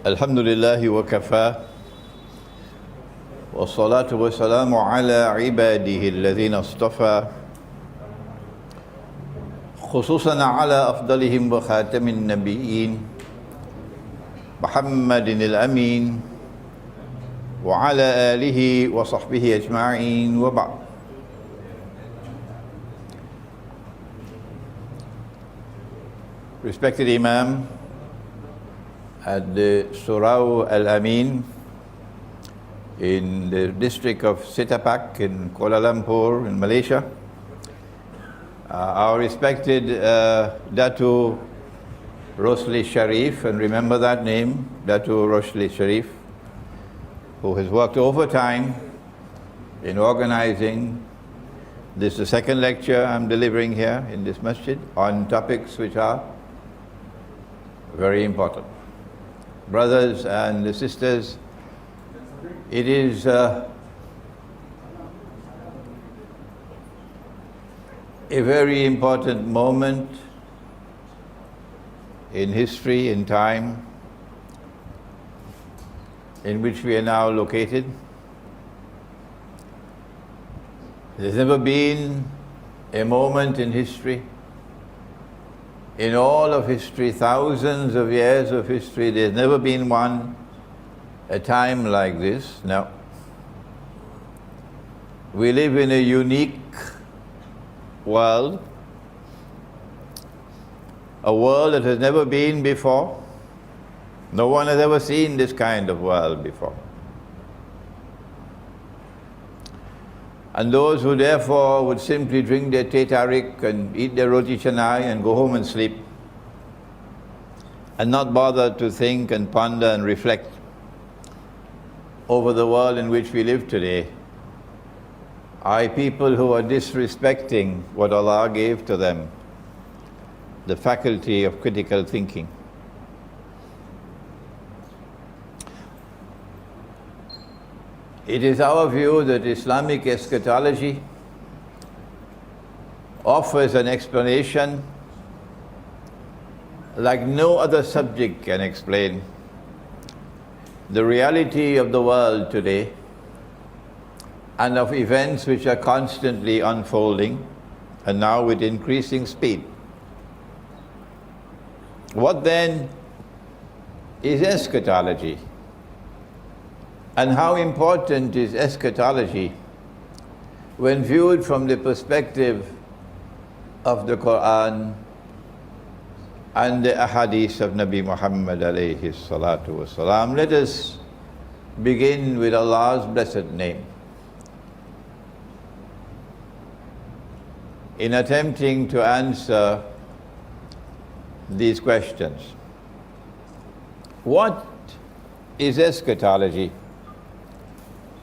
الحمد لله وكفى والصلاة والسلام على عباده الذين اصطفى خصوصا على أفضلهم وخاتم النبيين محمد الأمين وعلى آله وصحبه أجمعين وبعد. Respected Imam at the Surau Al-Amin in the district of Setapak in Kuala Lumpur in Malaysia, our respected Datu Rosli Sharif, and remember that name, Datu Rosli Sharif, who has worked overtime in organizing this, the second lecture I'm delivering here in this masjid on topics which are very important. Brothers and sisters, it is a very important moment in history, in time, in which we are now located. There's never been a moment in history, in all of history, thousands of years of history, there's never been a time like this. No. We live in a unique world, a world that has never been before. No one has ever seen this kind of world before. And those who therefore would simply drink their teh tarik and eat their roti canai and go home and sleep, and not bother to think and ponder and reflect over the world in which we live today, are people who are disrespecting what Allah gave to them, the faculty of critical thinking. It is our view that Islamic eschatology offers an explanation like no other subject can explain the reality of the world today and of events which are constantly unfolding and now with increasing speed. What then is eschatology? And how important is eschatology when viewed from the perspective of the Quran and the ahadith of Nabi Muhammad alayhi salatu wasalam? Let us begin with Allah's blessed name in attempting to answer these questions. What is eschatology?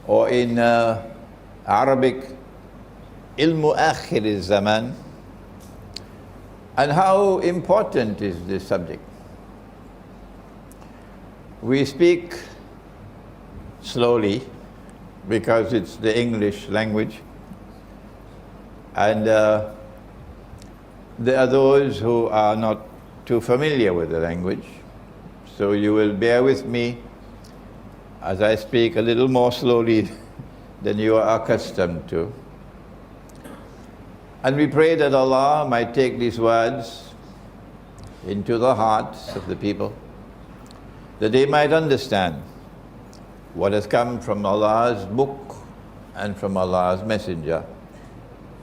Or in Arabic, Ilmu Akhir Zaman. And how important is this subject? We speak slowly because it's the English language, and there are those who are not too familiar with the language, so you will bear with me as I speak a little more slowly than you are accustomed to. And we pray that Allah might take these words into the hearts of the people, that they might understand what has come from Allah's book and from Allah's messenger,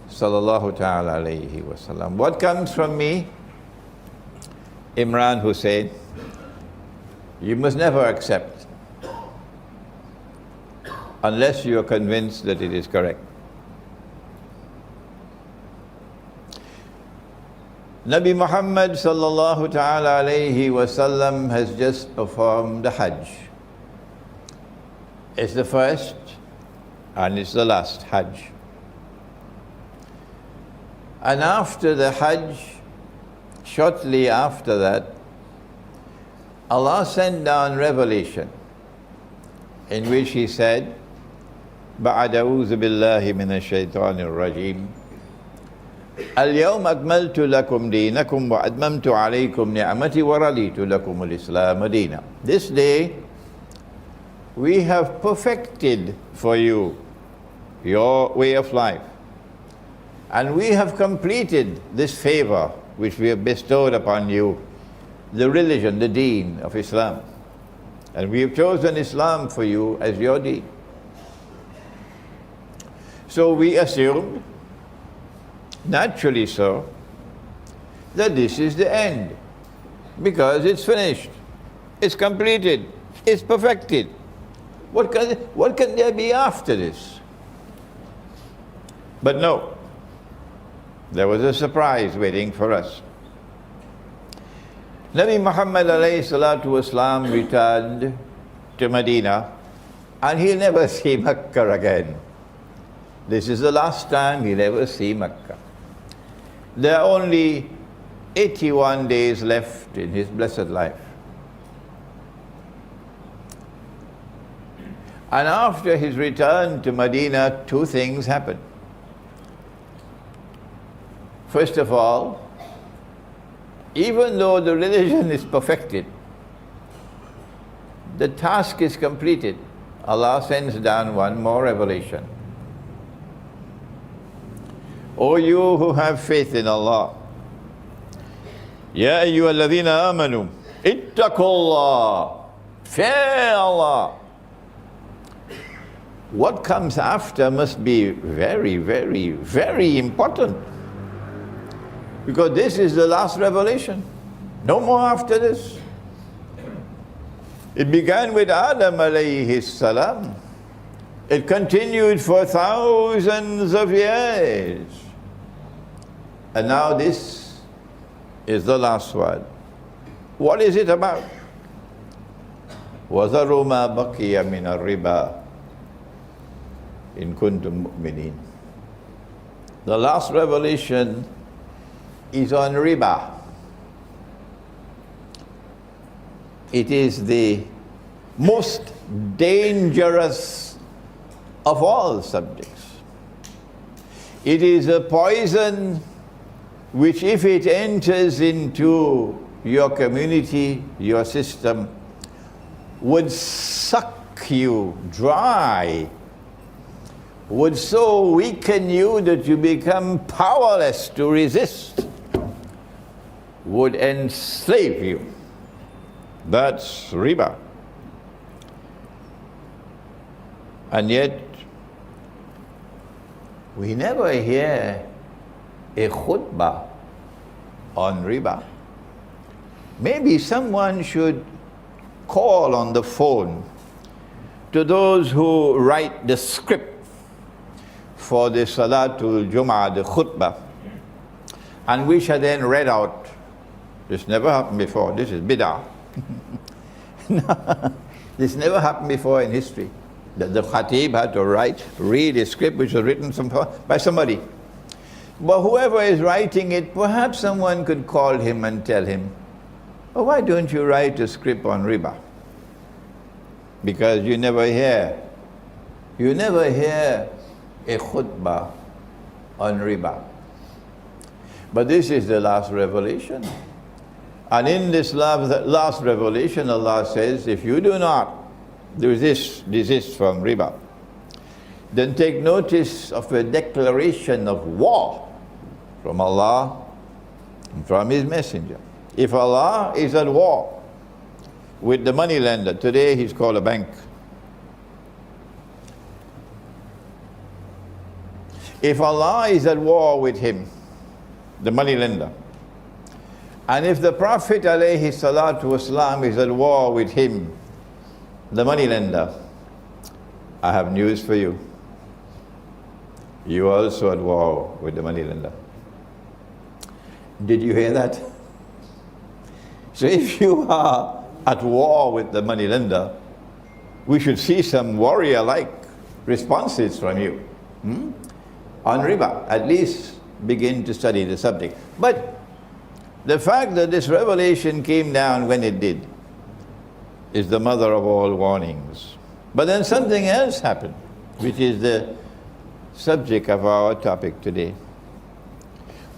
sallallahu ta'ala alayhi wa sallam. What comes from me, Imran Hossein, you must never accept unless you are convinced that it is correct. Nabi Muhammad sallallahu ta'ala alayhi wa sallam has just performed the Hajj. It's the first and it's the last Hajj. And after the Hajj, shortly after that, Allah sent down revelation in which He said, بعد أعوذ بالله من الشيطان الرجيم اليوم أكملت لكم دينكم وأتممت عليكم نعمتي ورضيت لكم الإسلام دينا. This day we have perfected for you your way of life, and we have completed this favor which we have bestowed upon you, the religion, the deen of Islam, and we have chosen Islam for you as your deen. So we assumed, naturally so, that this is the end, because it's finished, it's completed, it's perfected. What can there be after this? But no, there was a surprise waiting for us. Nabi Muhammad alayhi salatu wasalam returned to Medina, and he'll never see Makkah again. This is the last time he'll ever see Makkah. There are only 81 days left in his blessed life. And after his return to Medina, two things happened. First of all, even though the religion is perfected, the task is completed, Allah sends down one more revelation. O you who have faith in Allah, Ya ayyuhalladhina amanu, ittaqullah, fear Allah. What comes after must be very, very, very important, because this is the last revelation. No more after this. It began with Adam alayhi salam. It continued for thousands of years. And now this is the last one. What is it about? وَذَرُوا مَا بَقِيَ مِنَ الرِّبَا إِن كُنتُم مُؤْمِنِينَ. The last revelation is on riba. It is the most dangerous of all subjects. It is a poison which, if it enters into your community, your system, would suck you dry, would so weaken you that you become powerless to resist, would enslave you. That's riba. And yet, we never hear a khutbah on riba. Maybe someone should call on the phone to those who write the script for the Salatul Jum'ah, the khutbah, and which are then read out. This never happened before. This is bid'ah. This never happened before in history. That the khatib had to read a script which was written by somebody. But whoever is writing it, perhaps someone could call him and tell him, oh, why don't you write a script on riba? Because you never hear a khutbah on riba. But this is the last revelation. And in this last revelation, Allah says, if you do not desist from riba, then take notice of a declaration of war from Allah and from His Messenger. If Allah is at war with the money lender, today he's called a bank. If Allah is at war with him, the money lender, and if the Prophet alayhi salatu wasalam is at war with him, the money lender, I have news for you. You are also at war with the money lender. Did you hear that? So if you are at war with the money lender, we should see some warrior-like responses from you. On riba, at least begin to study the subject. But the fact that this revelation came down when it did is the mother of all warnings. But then something else happened, which is the subject of our topic today.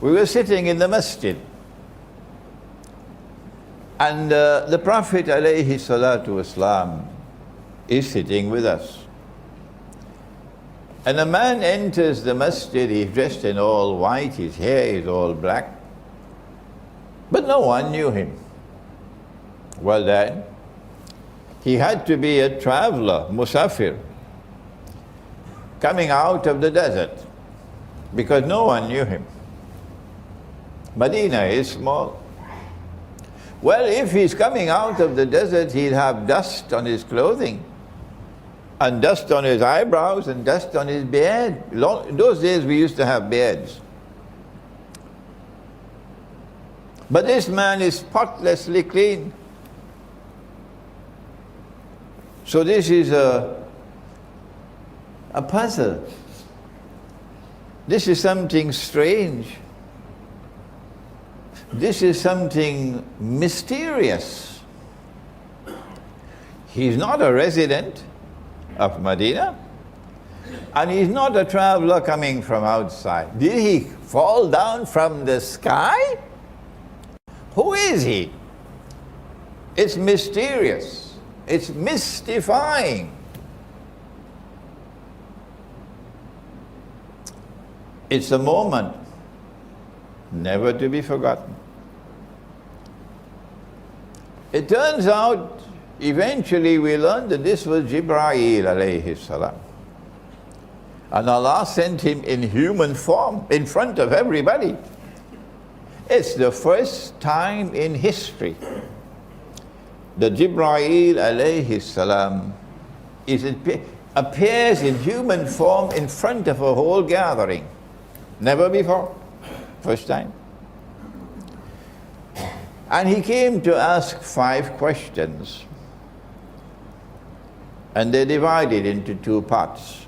We were sitting in the masjid, and the Prophet alayhi salatu wasalam is sitting with us. And a man enters the masjid, he's dressed in all white, his hair is all black, but no one knew him. Well then, he had to be a traveler, musafir, coming out of the desert, because no one knew him. Medina is small. Well, if he's coming out of the desert, he'll have dust on his clothing, and dust on his eyebrows, and dust on his beard. In those days we used to have beards. But this man is spotlessly clean. So this is a puzzle. This is something strange. This is something mysterious. He's not a resident of Medina, and he's not a traveler coming from outside. Did he fall down from the sky? Who is he? It's mysterious. It's mystifying. It's a moment never to be forgotten. It turns out, eventually we learned that this was Jibreel alayhi salam. And Allah sent him in human form in front of everybody. It's the first time in history that Jibreel alayhi salam appears in human form in front of a whole gathering. Never before. First time. And he came to ask 5 questions. And they're divided into 2 parts.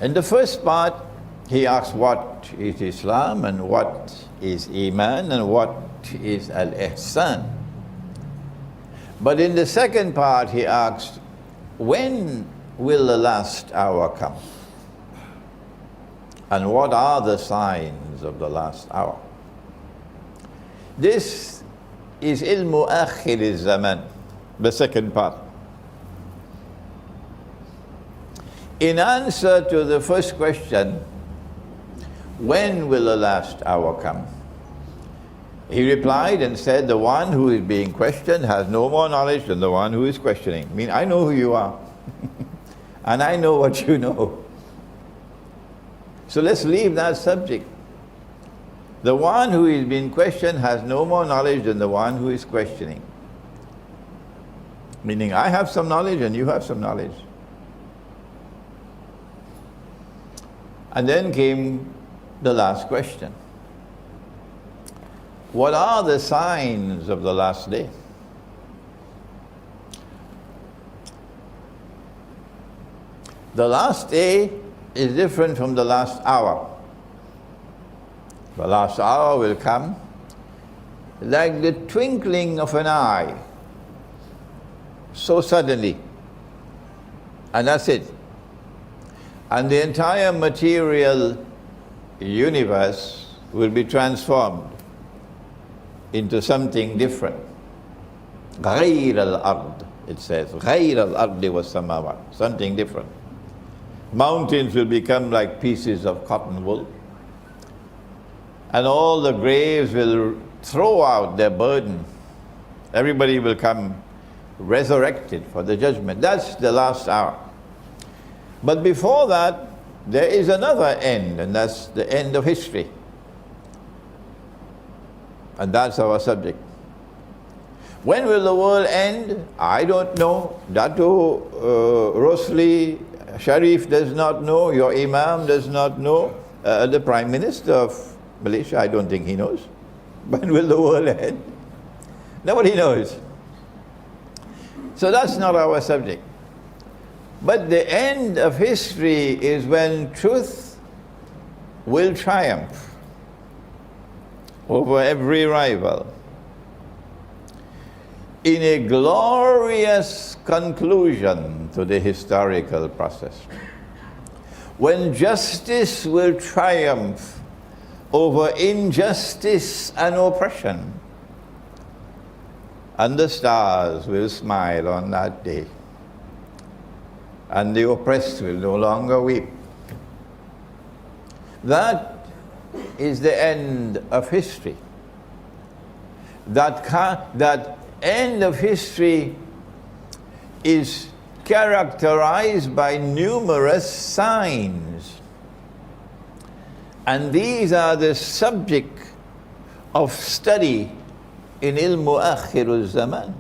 In the first part, he asks what is Islam and what is Iman and what is Al-Ihsan. But in the second part, he asks, when will the last hour come? And what are the signs of the last hour? This is Ilmu Akhir Zaman, the second part. In answer to the first question, when will the last hour come? He replied and said, the one who is being questioned has no more knowledge than the one who is questioning. I mean, I know who you are. And I know what you know. So let's leave that subject. The one who is being questioned has no more knowledge than the one who is questioning. Meaning, I have some knowledge and you have some knowledge. And then came the last question. What are the signs of the last day? The last day is different from the last hour. The last hour will come like the twinkling of an eye, so suddenly, and that's it. And the entire material universe will be transformed into something different. غَيْرَ الْأَرْضِ, it says. غَيْرَ الْأَرْضِ وَالسَّمَاوَاتِ, something different. Mountains will become like pieces of cotton wool. And all the graves will throw out their burden. Everybody will come resurrected for the judgment. That's the last hour. But before that, there is another end, and that's the end of history. And that's our subject. When will the world end? I don't know. Dato Rosli Sharif does not know. Your Imam does not know. The Prime Minister of Malaysia, I don't think he knows. When will the world end? Nobody knows. So that's not our subject. But the end of history is when truth will triumph over every rival in a glorious conclusion to the historical process. when justice will triumph over injustice and oppression, and the stars will smile on that day, and the oppressed will no longer weep. That is the end of history. That end of history is characterized by numerous signs. And these are the subject of study in Ilmu Akhir Zaman.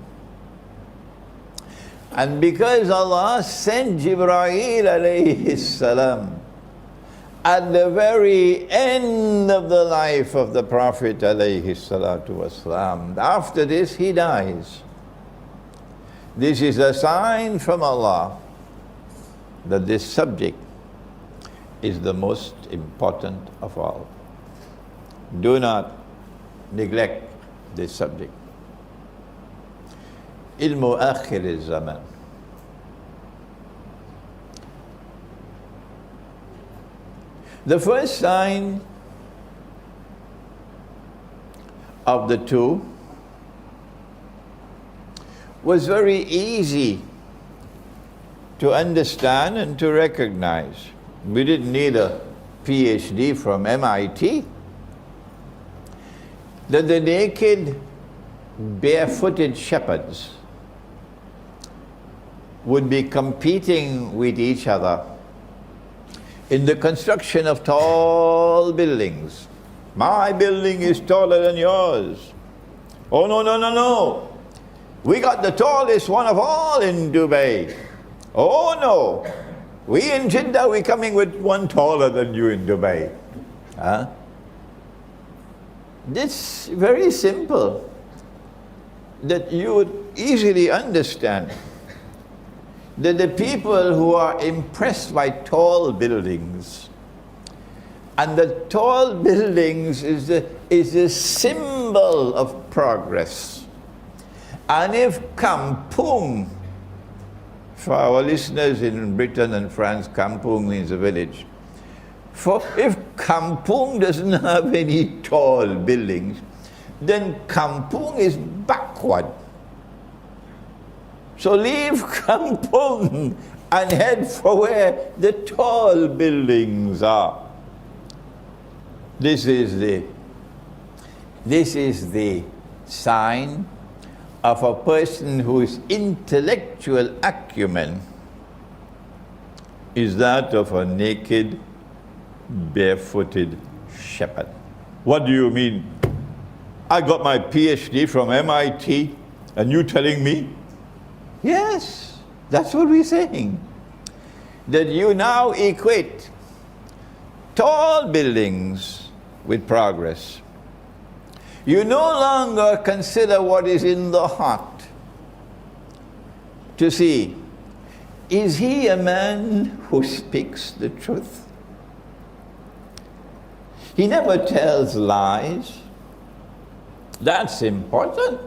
And because Allah sent Jibreel alayhi salam at the very end of the life of the Prophet alayhi salatu wasalam, after this he dies. This is a sign from Allah that this subject is the most important of all. Do not neglect this subject. Ilmu Akhir Zaman. The first sign of the two was very easy to understand and to recognize. We didn't need a PhD from MIT. That the naked, barefooted shepherds would be competing with each other in the construction of tall buildings. My building is taller than yours. Oh, no, no, no, no. We got the tallest one of all in Dubai. Oh, no. We in Jeddah, we're coming with one taller than you in Dubai. Huh? This very simple, that you would easily understand that the people who are impressed by tall buildings, and the tall buildings is a symbol of progress. And if Kampung, for our listeners in Britain and France, Kampung means a village. For if Kampung doesn't have any tall buildings, then Kampung is backward. So leave Kampung and head for where the tall buildings are. This is the sign of a person whose intellectual acumen is that of a naked, barefooted shepherd. What do you mean? I got my PhD from MIT and you telling me? Yes, that's what we're saying. That you now equate tall buildings with progress. You no longer consider what is in the heart to see, is he a man who speaks the truth? He never tells lies. That's important.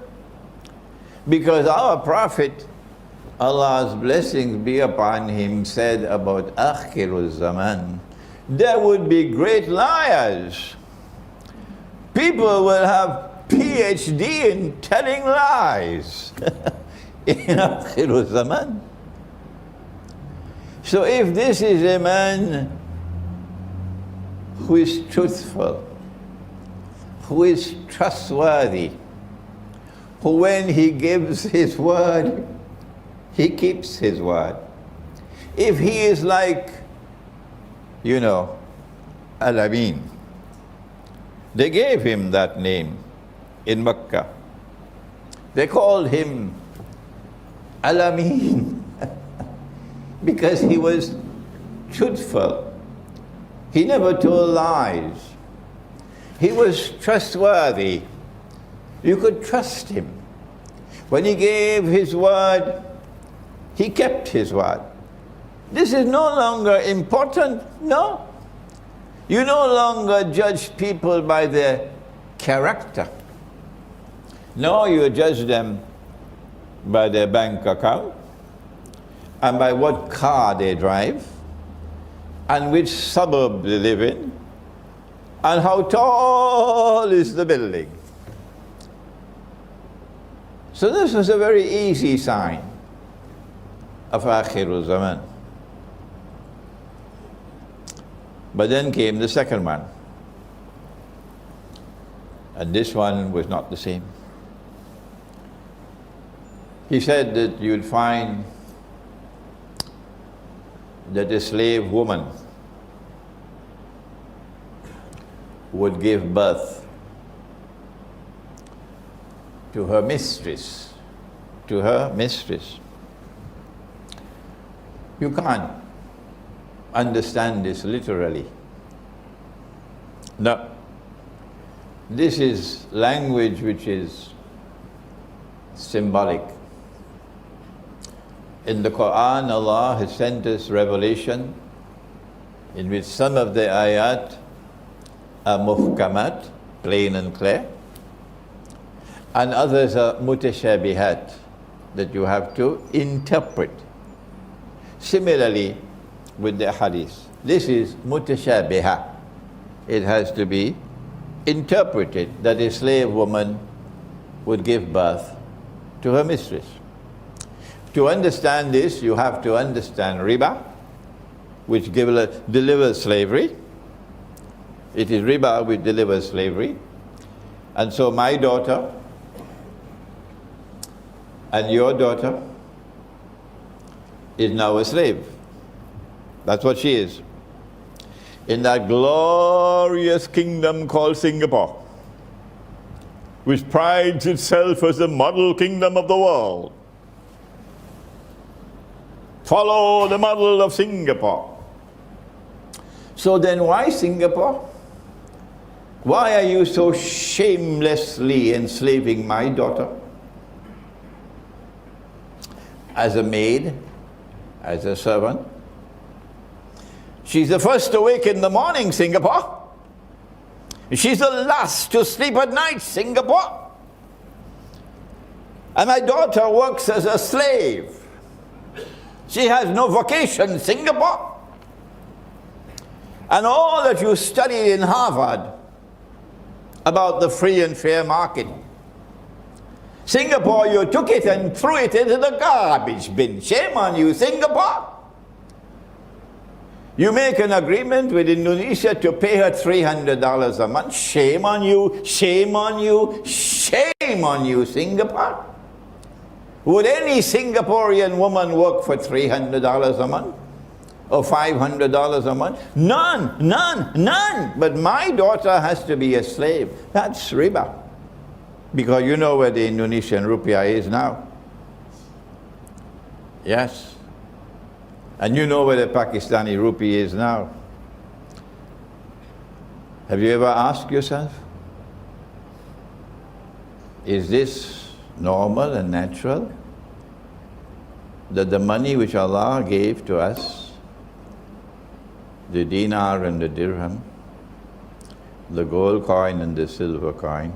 Because our Prophet, Allah's blessings be upon him, said about Akhir Zaman, there would be great liars. People will have PhD in telling lies in Akhir Zaman. So if this is a man who is truthful, who is trustworthy, who when he gives his word, he keeps his word. If he is like, Al-Amin, they gave him that name in Mecca. They called him Al-Amin because he was truthful. He never told lies. He was trustworthy. You could trust him. When he gave his word, he kept his word. This is no longer important, no. You no longer judge people by their character. No, you judge them by their bank account and by what car they drive and which suburb they live in, and how tall is the building. So this was a very easy sign of Akhir Zaman. But then came the second one. And this one was not the same. He said that you'd find that a slave woman would give birth to her mistress, You can't understand this literally. No. This is language which is symbolic. In the Quran, Allah has sent us revelation in which some of the ayat are muhkamat, plain and clear, and others are mutashabihat, that you have to interpret. Similarly with the hadith, this is mutashabiha. It has to be interpreted that a slave woman would give birth to her mistress. To understand this, you have to understand riba, which delivers slavery. It is riba which delivers slavery. And so my daughter and your daughter is now a slave. That's what she is. In that glorious kingdom called Singapore, which prides itself as the model kingdom of the world. Follow the model of Singapore. So then why Singapore? Why are you so shamelessly enslaving my daughter? As a maid, as a servant. She's the first to wake in the morning, Singapore. She's the last to sleep at night, Singapore. And my daughter works as a slave. She has no vocation, Singapore. And all that you studied in Harvard about the free and fair market, Singapore, you took it and threw it into the garbage bin. Shame on you, Singapore. You make an agreement with Indonesia to pay her $300 a month. Shame on you, shame on you, shame on you, Singapore. Would any Singaporean woman work for $300 a month? Or $500 a month? None, none, none. But my daughter has to be a slave. That's riba. Because you know where the Indonesian rupiah is now. Yes. And you know where the Pakistani rupee is now. Have you ever asked yourself, is this normal and natural? That the money which Allah gave to us, the dinar and the dirham, the gold coin and the silver coin,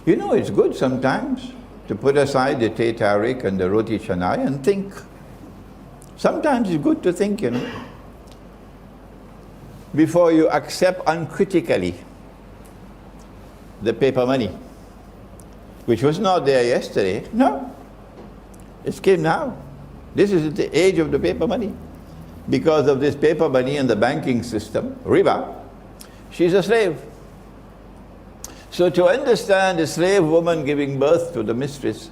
you know, it's good sometimes to put aside the teh tarik and the roti canai and think. Sometimes it's good to think, you know, before you accept uncritically the paper money, which was not there yesterday. No, it came now. This is the age of the paper money. Because of this paper money and the banking system, riba, she's a slave. So to understand a slave woman giving birth to the mistress,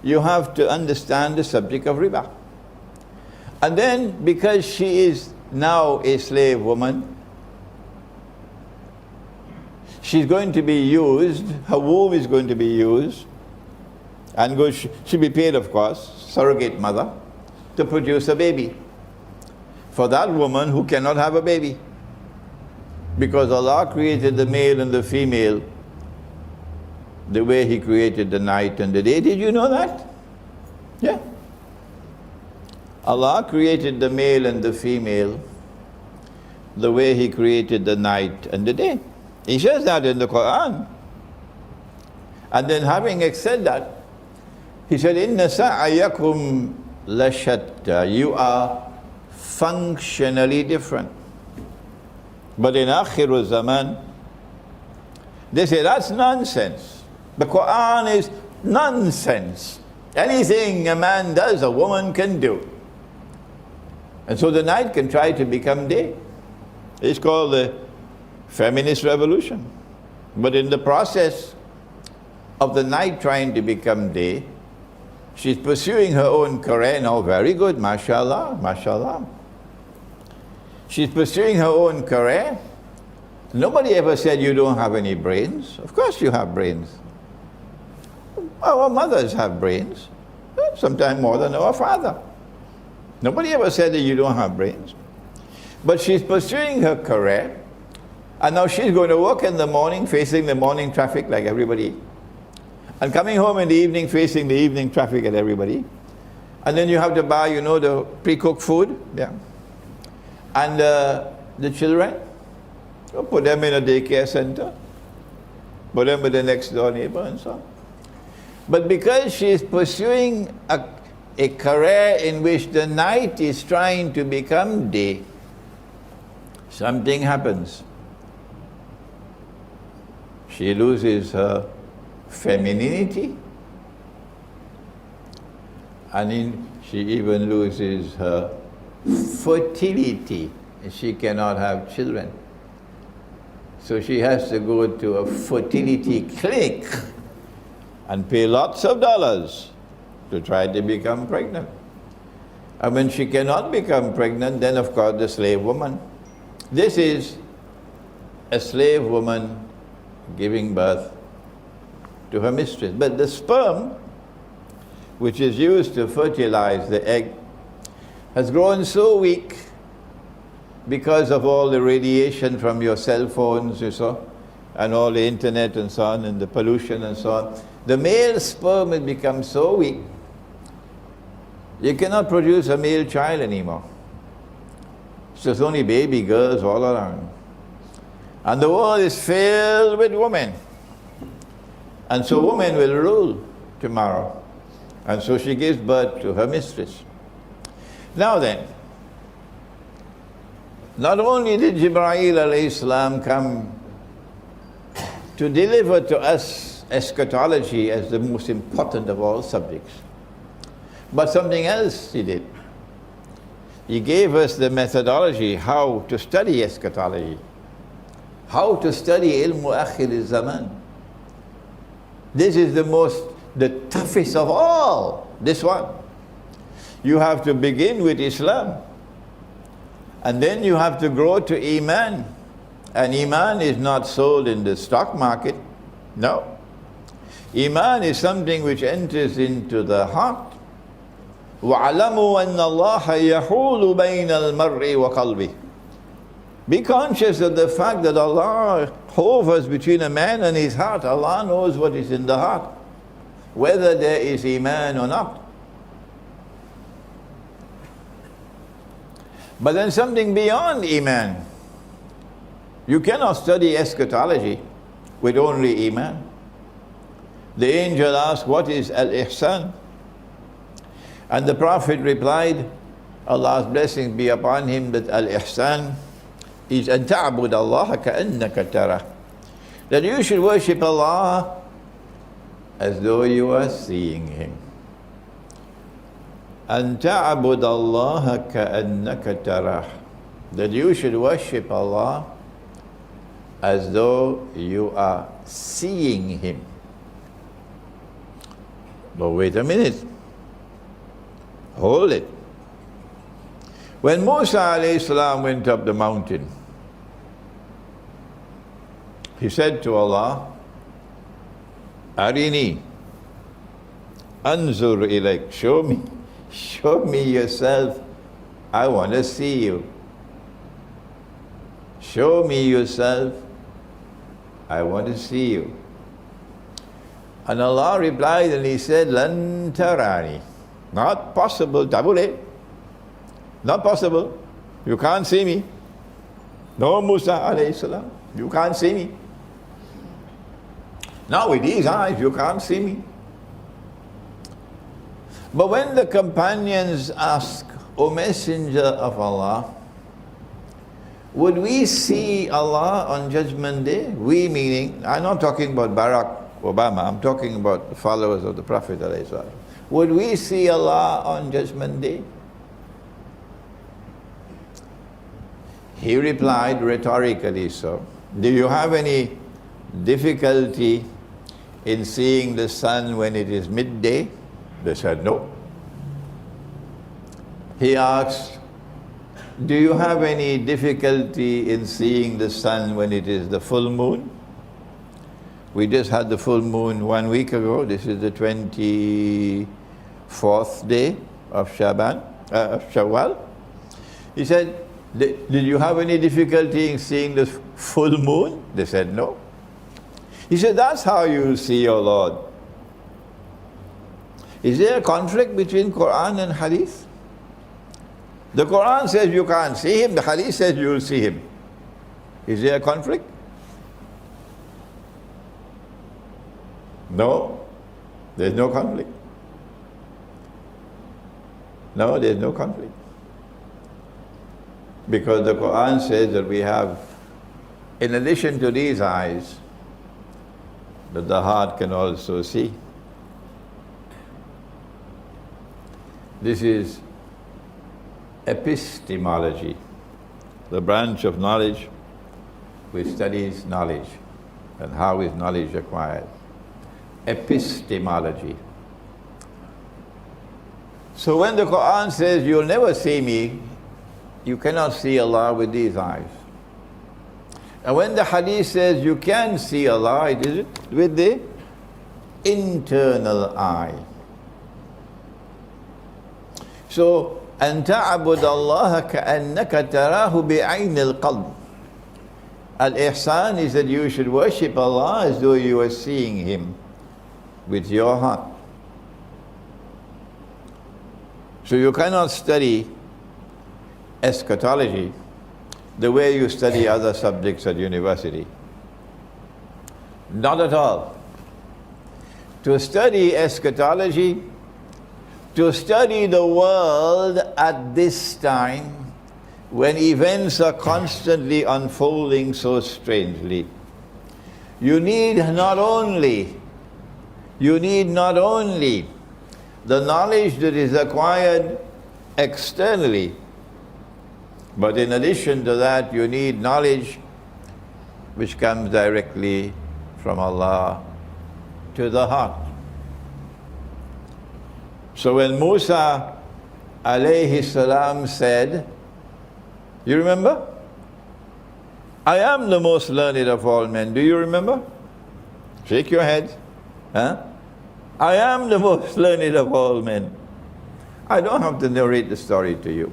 you have to understand the subject of riba. And then, because she is now a slave woman, she's going to be used, her womb is going to be used, and she'll be paid, of course, surrogate mother, to produce a baby. For that woman who cannot have a baby. Because Allah created the male and the female the way He created the night and the day. Did you know that? Yeah. Allah created the male and the female the way He created the night and the day. He says that in the Quran. And then having said that, He said, Inna sa'ayakum lashatta. You are functionally different. But in Akhir Zaman, they say that's nonsense. The Quran is nonsense. Anything a man does, a woman can do. And so the night can try to become day. It's called the feminist revolution. But in the process of the night trying to become day, she's pursuing her own career now. Very good, mashallah, mashallah. She's pursuing her own career. Nobody ever said you don't have any brains. Of course you have brains. Our mothers have brains, sometimes more than our father. Nobody ever said that you don't have brains. But she's pursuing her career, and now she's going to work in the morning, facing the morning traffic like everybody, and coming home in the evening, facing the evening traffic like everybody. And then you have to buy, you know, the pre-cooked food, yeah. And the children, you put them in a daycare center, put them with the next door neighbor and so on. But because she's pursuing a career in which the night is trying to become day, something happens. She loses her femininity, and she even loses her fertility. She cannot have children. So she has to go to a fertility clinic and pay lots of dollars to try to become pregnant. And when she cannot become pregnant, then of course the slave woman. This is a slave woman giving birth to her mistress. But the sperm, which is used to fertilize the egg, has grown so weak because of all the radiation from your cell phones, you saw, and all the internet and so on, and the pollution and so on. The male sperm has become so weak, you cannot produce a male child anymore. It's just only baby girls all around. And the world is filled with women. And so women will rule tomorrow. And so she gives birth to her mistress. Now then, not only did Jibreel alayhi salam come to deliver to us eschatology as the most important of all subjects, but something else he did. He gave us the methodology how to study eschatology, how to study Ilmu Akhir Zaman. This is the toughest of all, this one. You have to begin with Islam, and then you have to grow to Iman. And Iman is not sold in the stock market, no. Iman is something which enters into the heart. وَعَلَمُوا أَنَّ اللَّهَ يَحُولُ بَيْنَ الْمَرْءِ وَقَلْبِهِ. Be conscious of the fact that Allah hovers between a man and his heart. Allah knows what is in the heart, whether there is Iman or not. But then something beyond Iman. You cannot study eschatology with only Iman. The angel asked, what is Al-Ihsan? And the Prophet replied, Allah's blessings be upon him, that Al-Ihsan is أن تعبد الله كأنك تراه. That you should worship Allah as though you are seeing Him. أن تعبد الله كأنك تراه. That you should worship Allah as though you are seeing Him. But wait a minute. Hold it. When Musa alayhi salam went up the mountain, he said to Allah, Arini, anzur ilayk, show me yourself, I want to see you. Show me yourself, I want to see you. And Allah replied and He said, Lan tarani, not possible, tabule. Not possible. You can't see me. No, Musa alayhi salam, you can't see me. Now with these eyes, you can't see me. But when the companions asked, O Messenger of Allah, would we see Allah on Judgment Day? We meaning, I'm not talking about Barack Obama, I'm talking about the followers of the Prophet ﷺ. Would we see Allah on Judgment Day? He replied rhetorically so. Do you have any difficulty in seeing the sun when it is midday? They said no. He asked, do you have any difficulty in seeing the sun when it is the full moon? We just had the full moon 1 week ago. This is the 24th day of Shawwal. He said, did you have any difficulty in seeing the full moon? They said no. He said, that's how you see your Lord. Is there a conflict between Quran and Hadith? The Quran says you can't see him, the Hadith says you will see him. Is there a conflict? No, there's no conflict. No, there's no conflict. Because the Quran says that we have, in addition to these eyes, that the heart can also see. This is epistemology, the branch of knowledge which studies knowledge and how is knowledge acquired. Epistemology. So when the Quran says you'll never see me, you cannot see Allah with these eyes. And when the Hadith says you can see Allah, it is with the internal eye. So, أن تعبد الله كأنك تراه بعين القلب. Al-Ihsan is that you should worship Allah as though you are seeing Him with your heart. So you cannot study eschatology the way you study other subjects at university. Not at all. To study eschatology, to study the world at this time, when events are constantly unfolding so strangely, you need not only the knowledge that is acquired externally, but in addition to that, you need knowledge which comes directly from Allah to the heart. So when Musa alayhi salam said, you remember? I am the most learned of all men. Do you remember? Shake your head. Huh? I am the most learned of all men. I don't have to narrate the story to you.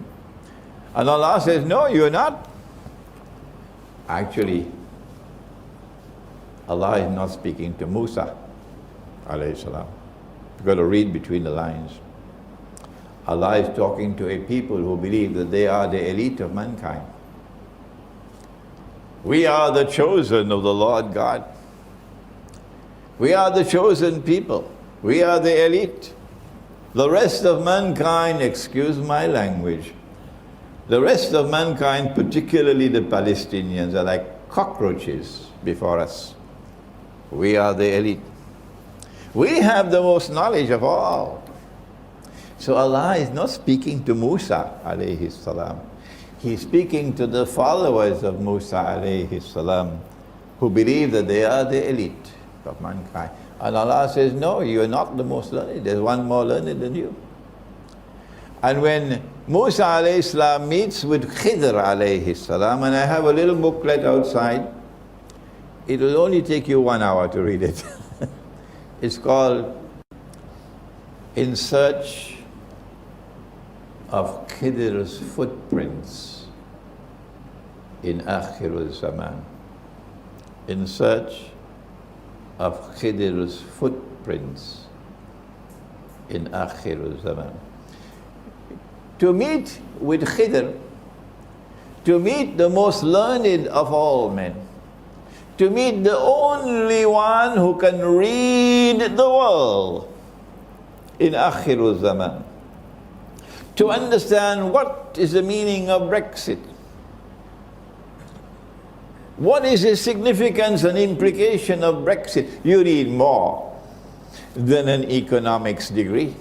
And Allah says, no, you're not. Actually, Allah is not speaking to Musa alayhi salam. You've got to read between the lines. Allah is talking to a people who believe that they are the elite of mankind. We are the chosen of the Lord God. We are the chosen people. We are the elite. The rest of mankind, excuse my language, the rest of mankind, particularly the Palestinians, are like cockroaches before us. We are the elite. We have the most knowledge of all. So Allah is not speaking to Musa alayhi salam. He's speaking to the followers of Musa alayhi salam, who believe that they are the elite of mankind. And Allah says, no, you are not the most learned. There's one more learned than you. And when Musa alayhi salam meets with Khidr alayhi salam, and I have a little booklet outside, it will only take you 1 hour to read it. It's called In Search of Khidr's Footprints in Akhir Zaman. In Search of Khidr's Footprints in Akhir Zaman. To meet with Khidr, to meet the most learned of all men, to meet the only one who can read the world in Akhir Zaman, to understand what is the meaning of Brexit. What is the significance and implication of Brexit? You need more than an economics degree.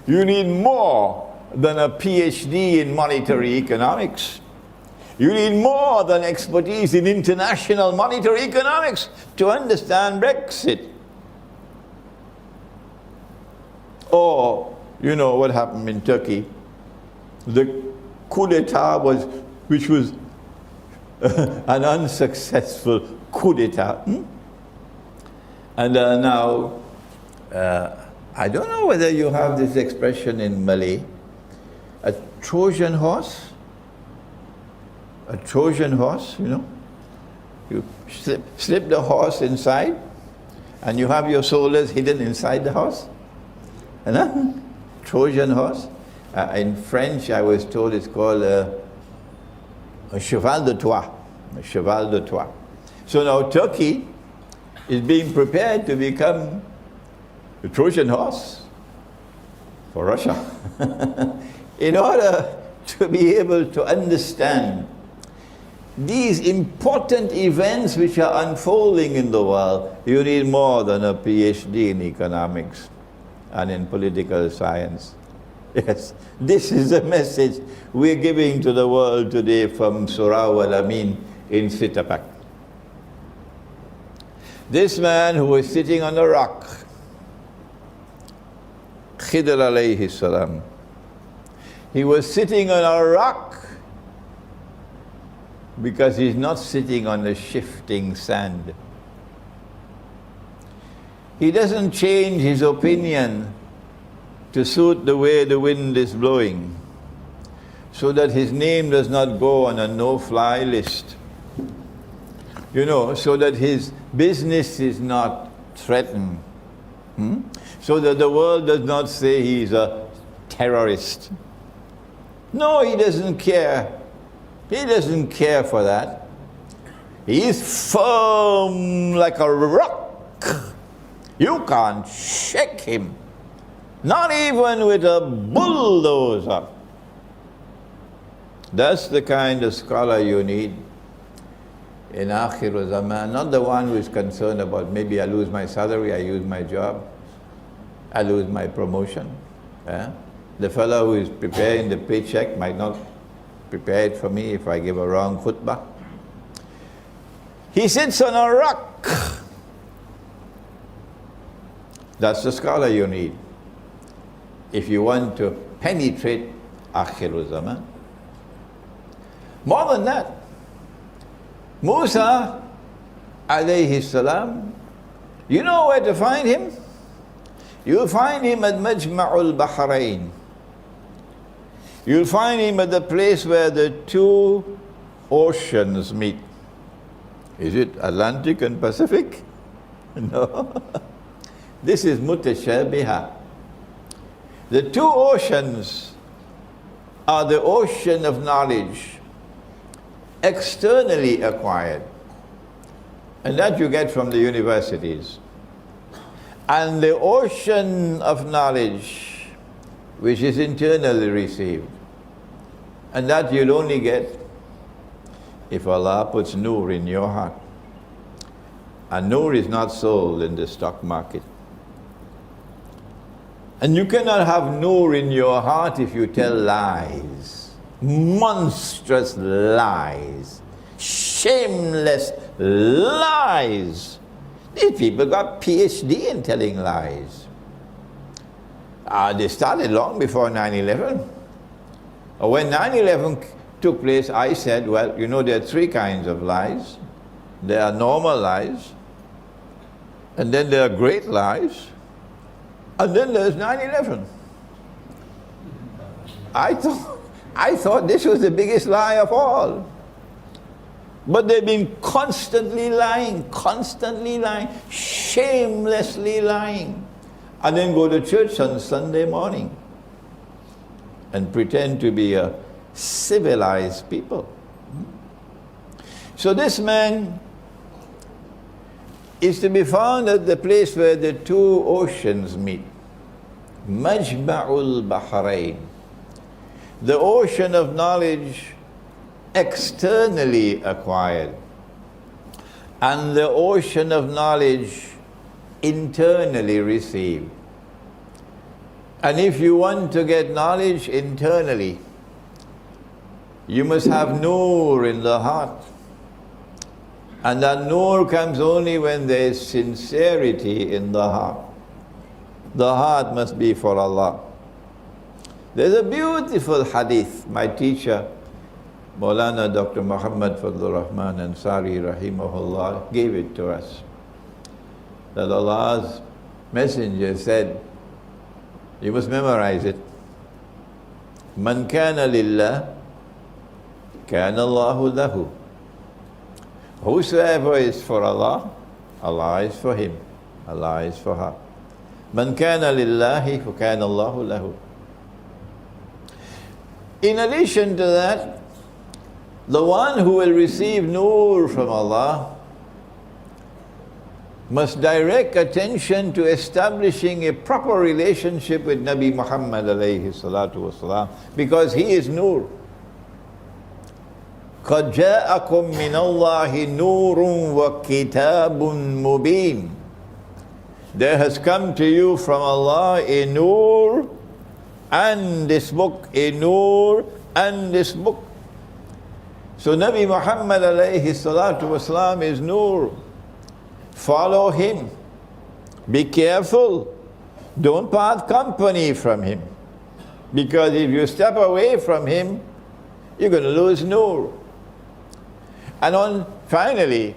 You need more than a PhD in monetary economics. You need more than expertise in international monetary economics to understand Brexit. Or, you know what happened in Turkey? The coup d'etat which was an unsuccessful coup d'etat. And now, I don't know whether you have this expression in Malay, a Trojan horse. A Trojan horse, you know. You slip the horse inside, and you have your soldiers hidden inside the horse. Trojan horse. In French, I was told it's called a cheval de Troie. A cheval de Troie. So now Turkey is being prepared to become the Trojan horse for Russia. In order to be able to understand these important events which are unfolding in the world, you need more than a PhD in economics and in political science. Yes, this is the message we're giving to the world today from Surah Al-Amin in Sitapak. This man who was sitting on a rock, Khidr alayhi salam, he was sitting on a rock because he's not sitting on the shifting sand. He doesn't change his opinion to suit the way the wind is blowing, so that his name does not go on a no-fly list. You know, so that his business is not threatened. So that the world does not say he's a terrorist. No, he doesn't care. He doesn't care for that. He is firm like a rock. You can't shake him. Not even with a bulldozer. That's the kind of scholar you need in Akhir Zaman. Not the one who is concerned about maybe I lose my salary, I lose my job, I lose my promotion. The fellow who is preparing the paycheck might not prepare it for me if I give a wrong khutbah. He sits on a rock. That's the scholar you need if you want to penetrate Akhir Zaman. More than that, Musa alayhi salam, you know where to find him? You'll find him at Majma'ul Bahrain. You'll find him at the place where the two oceans meet. Is it Atlantic and Pacific? No. This is mutashabiha. The two oceans are the ocean of knowledge, externally acquired, and that you get from the universities, and the ocean of knowledge which is internally received, and that you'll only get if Allah puts nur in your heart. And nur is not sold in the stock market. And you cannot have nur in your heart if you tell lies, monstrous lies, shameless lies. These people got PhD in telling lies. They started long before 9/11. When 9/11 took place, I said, well, you know, there are three kinds of lies. There are normal lies, and then there are great lies, and then there's 9/11. I thought this was the biggest lie of all. But they've been constantly lying, shamelessly lying. And then go to church on Sunday morning and pretend to be a civilized people. So this man is to be found at the place where the two oceans meet. Majma'ul Bahrain. the ocean of knowledge externally acquired, and the ocean of knowledge internally received. And if you want to get knowledge internally, you must have nur in the heart. And that nur comes only when there is sincerity in the heart. The heart must be for Allah. There's a beautiful hadith. My teacher, Maulana Dr. Muhammad Fadlur Rahman Ansari Rahimahullah, gave it to us. That Allah's Messenger said, you must memorize it. Man kana lillah, kana Allahu lahu. Whosoever is for Allah, Allah is for him. Allah is for her. Man kana lillahi, kana Allahu lahu. In addition to that, the one who will receive nur from Allah must direct attention to establishing a proper relationship with Nabi Muhammad alayhi salatu wasalam, because he is nur. قَدْ جَاءَكُم مِّنَ اللَّهِ نُورٌ وَكِتَابٌ مُبِينٌ. There has come to you from Allah a nur, and this book, a nur, and this book. So Nabi Muhammad alayhi salatu wasalam is nur. Follow him. Be careful. Don't part company from him. Because if you step away from him, you're going to lose nur. And finally,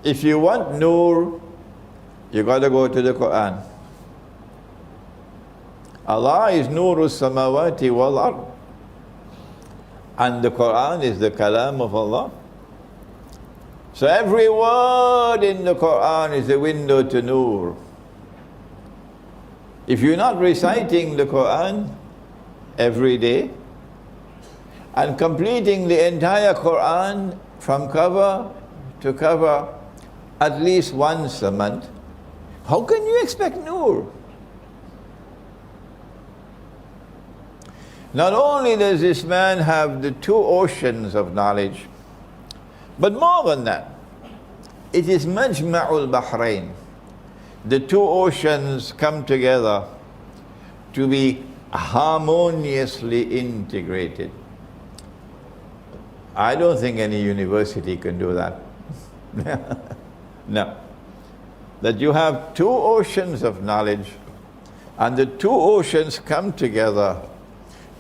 if you want nur, you got to go to the Quran. Allah is nuru samawati wal ard. And the Quran is the kalam of Allah. So every word in the Quran is a window to nur. If you're not reciting the Quran every day and completing the entire Quran from cover to cover at least once a month, how can you expect nur? Not only does this man have the two oceans of knowledge, but more than that, it is Majma'ul Bahrain. The two oceans come together to be harmoniously integrated. I don't think any university can do that. No. That you have two oceans of knowledge, and the two oceans come together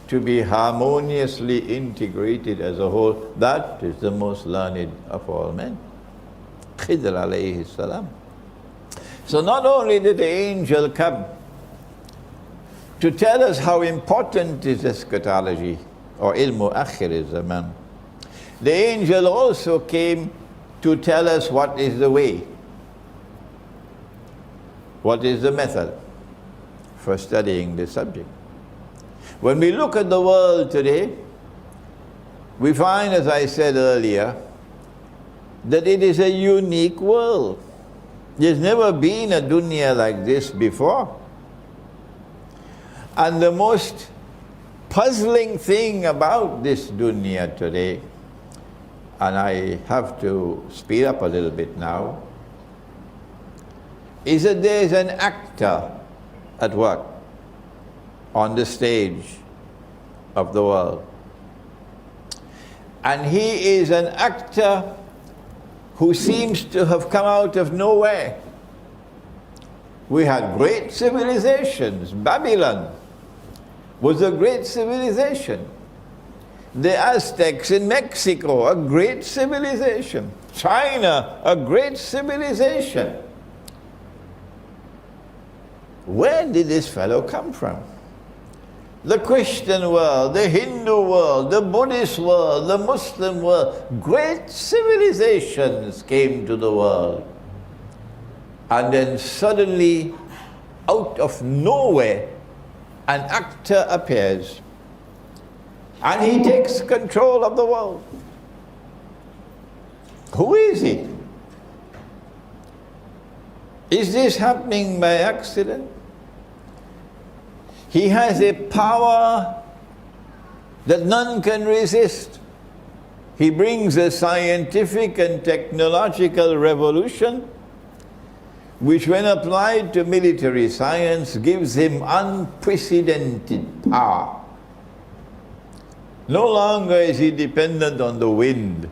to be harmoniously integrated as a whole. That is the most learned of all men. Khidr alayhi salam. So not only did the angel come to tell us how important is eschatology, or Ilmu Akhir Zaman, the angel also came to tell us what is the way, what is the method for studying this subject. When we look at the world today, we find, as I said earlier, that it is a unique world. There's never been a dunya like this before. And the most puzzling thing about this dunya today, and I have to speed up a little bit now, is that there is an actor at work on the stage of the world. And he is an actor who seems to have come out of nowhere. We had great civilizations. Babylon was a great civilization. The Aztecs in Mexico, a great civilization. China, a great civilization. Where did this fellow come from? The Christian world, the Hindu world, the Buddhist world, the Muslim world, great civilizations came to the world. And then suddenly, out of nowhere, an actor appears. And he takes control of the world. Who is he? Is this happening by accident? He has a power that none can resist. He brings a scientific and technological revolution which, when applied to military science, gives him unprecedented power. No longer is he dependent on the wind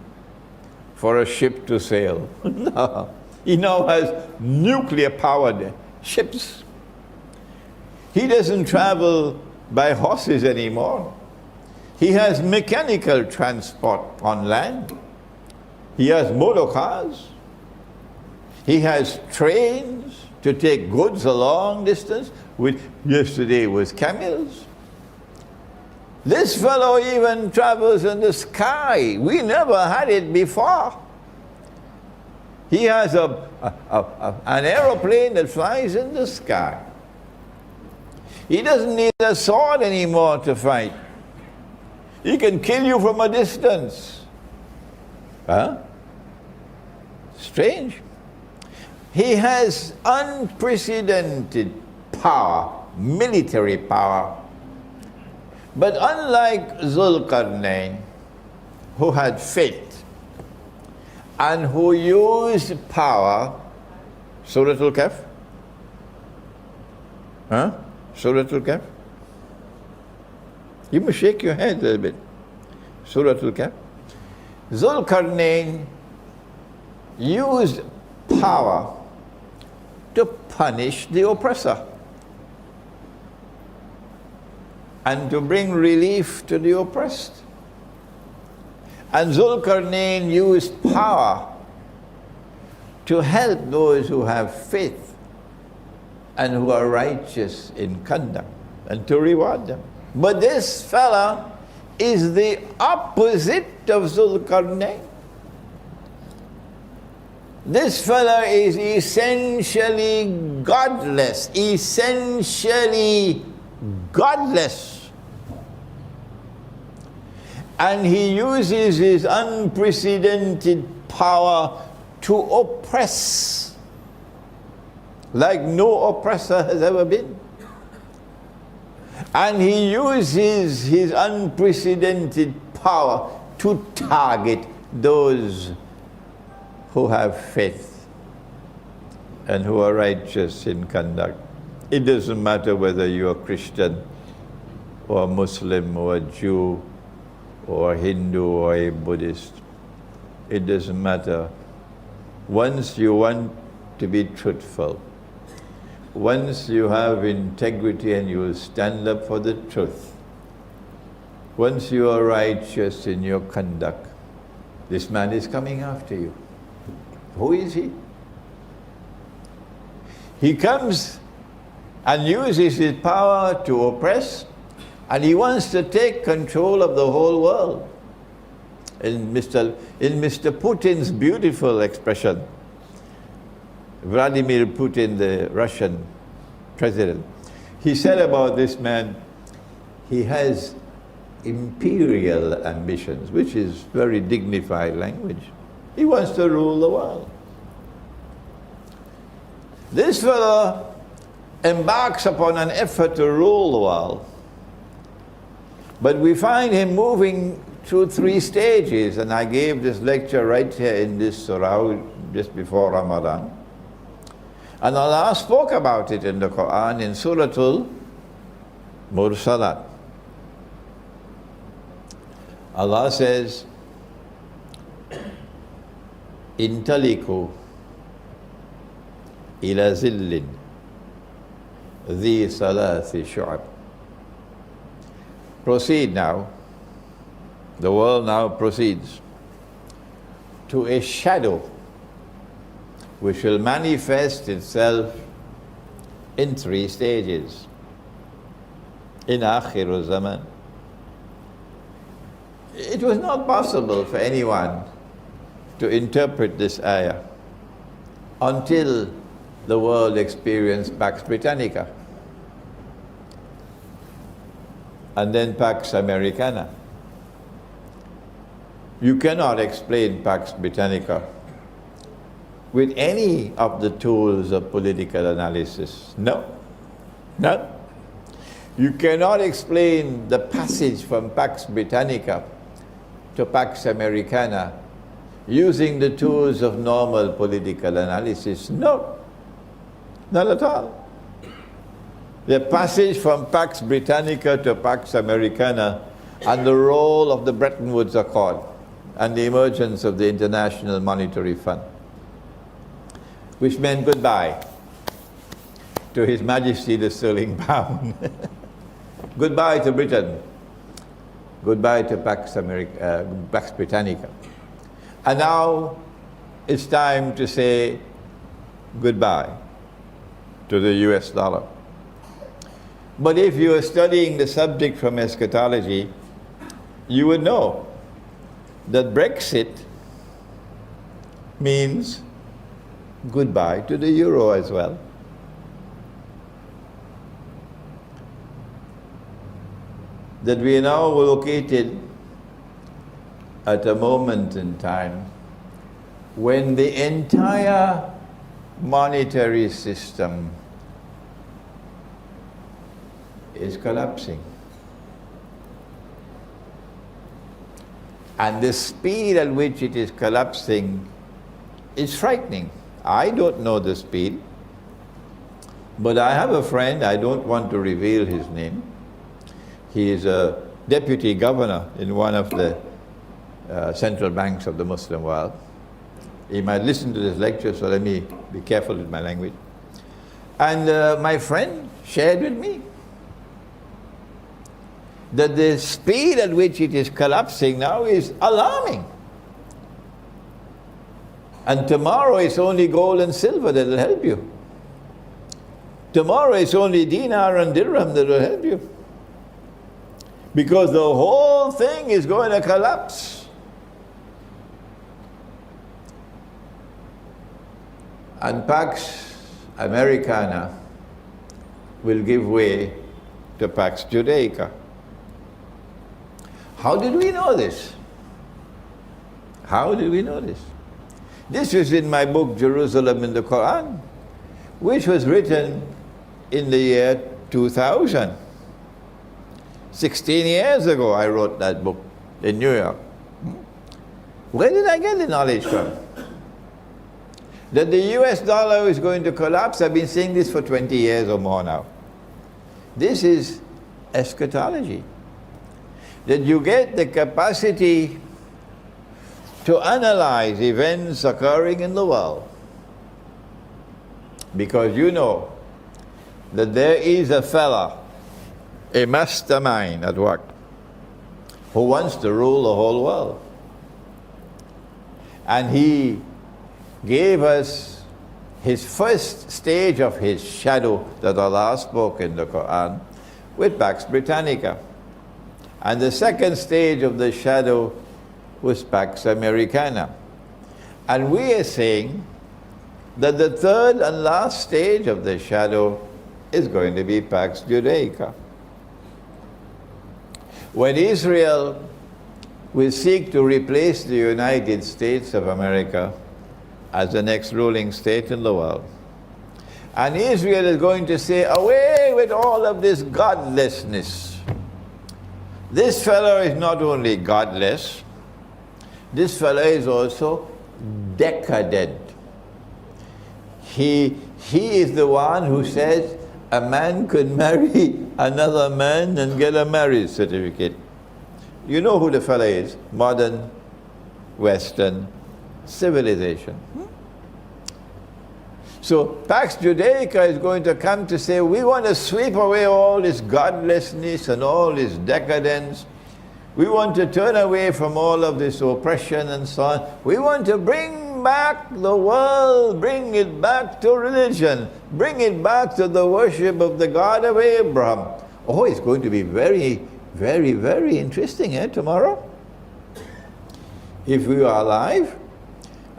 for a ship to sail. No. He now has nuclear-powered ships. He doesn't travel by horses anymore. He has mechanical transport on land. He has motor cars. He has trains to take goods a long distance, which yesterday was camels. This fellow even travels in the sky. We never had it before. He has an aeroplane that flies in the sky. He doesn't need a sword anymore to fight. He can kill you from a distance. Huh? Strange. He has unprecedented power, military power. But unlike Zulqarnain, who had faith and who used power, Surah Al-Kahf? Huh? Surah Al-Kahf? You must shake your head a little bit. Surah Al-Kahf. Zulqarnain used power to punish the oppressor and to bring relief to the oppressed. And Zulqarnain used power to help those who have faith and who are righteous in conduct and to reward them. But this fella is the opposite of Zulqarnain. This fella is essentially godless, essentially godless. And he uses his unprecedented power to oppress like no oppressor has ever been. And he uses his unprecedented power to target those who have faith and who are righteous in conduct. It doesn't matter whether you're a Christian or a Muslim or a Jew or a Hindu or a Buddhist. It doesn't matter. Once you want to be truthful, once you have integrity and you will stand up for the truth, once you are righteous in your conduct, this man is coming after you. Who is he? He comes and uses his power to oppress, and he wants to take control of the whole world. In Mr. Putin's beautiful expression, Vladimir Putin, the Russian president, he said about this man, he has imperial ambitions, which is very dignified language. He wants to rule the world. This fellow embarks upon an effort to rule the world, but we find him moving through 3 stages, and I gave this lecture right here in this surah just before Ramadan. And Allah spoke about it in the Quran in Surah Al-Mursalat. Allah says, Intaliku ila zillin dhi salathi shu'ab. Proceed now. The world now proceeds to a shadow which will manifest itself in 3 stages. In Akhir Zaman. It was not possible for anyone to interpret this ayah until the world experienced Pax Britannica and then Pax Americana. You cannot explain Pax Britannica with any of the tools of political analysis. No. No. You cannot explain the passage from Pax Britannica to Pax Americana using the tools of normal political analysis. No, not at all. The passage from Pax Britannica to Pax Americana and the role of the Bretton Woods Accord and the emergence of the International Monetary Fund, which meant goodbye to His Majesty the Sterling Pound. Goodbye to Britain. Goodbye to Pax Britannica. And now it's time to say goodbye to the US dollar. But if you are studying the subject from eschatology, you would know that Brexit means goodbye to the euro as well. That we are now located at a moment in time when the entire monetary system is collapsing. And the speed at which it is collapsing is frightening. I don't know the speed, but I have a friend, I don't want to reveal his name. He is a deputy governor in one of the central banks of the Muslim world. He might listen to this lecture, so let me be careful with my language. And my friend shared with me that the speed at which it is collapsing now is alarming. And tomorrow it's only gold and silver that will help you. Tomorrow it's only dinar and dirham that will help you. Because the whole thing is going to collapse. And Pax Americana will give way to Pax Judaica. How did we know this? How did we know this? This is in my book, Jerusalem in the Quran, which was written in the year 2000. 16 years ago I wrote that book in New York. Where did I get the knowledge from? That the US dollar is going to collapse, I've been saying this for 20 years or more now. This is eschatology. That you get the capacity to analyze events occurring in the world. Because you know that there is a fella, a mastermind at work, who wants to rule the whole world. And he gave us his first stage of his shadow that Allah spoke in the Quran with Pax Britannica. And the second stage of the shadow was Pax Americana. And we are saying that the third and last stage of the shadow is going to be Pax Judaica. When Israel will seek to replace the United States of America as the next ruling state in the world, and Israel is going to say, away with all of this godlessness. This fellow is not only godless, this fellow is also decadent. He is the one who says a man could marry another man and get a marriage certificate. You know who the fellow is? Modern Western civilization. So Pax Judaica is going to come to say, we want to sweep away all this godlessness and all this decadence. We want to turn away from all of this oppression and so on. We want to bring back the world, bring it back to religion, bring it back to the worship of the God of Abraham. Oh, it's going to be very, very, very interesting, tomorrow. If we are alive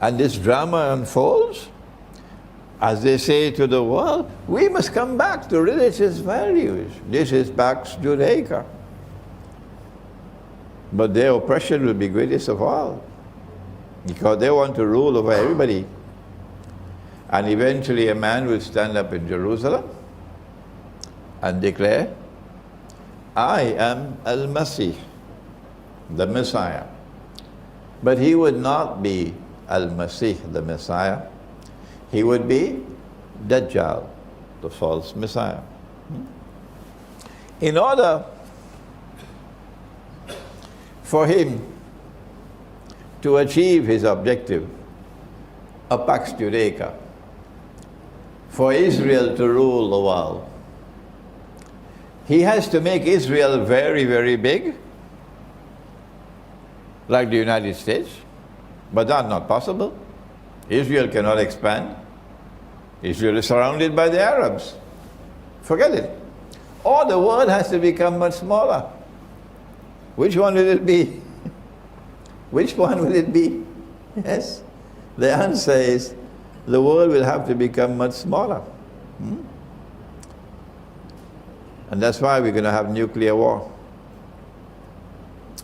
and this drama unfolds, as they say to the world, we must come back to religious values. This is Pax Judaica. But their oppression will be greatest of all, because they want to rule over everybody. And eventually a man will stand up in Jerusalem and declare I am Al-Masih, the Messiah. But he would not be Al-Masih, the Messiah. He would be Dajjal, the false Messiah. In order for him to achieve his objective, a Pax Judaica, for Israel to rule the world, he has to make Israel very, very big, like the United States, but that's not possible. Israel cannot expand. Israel is surrounded by the Arabs. Forget it. Or the world has to become much smaller. Which one will it be? Which one will it be? Yes. The answer is the world will have to become much smaller. And that's why we're going to have nuclear war.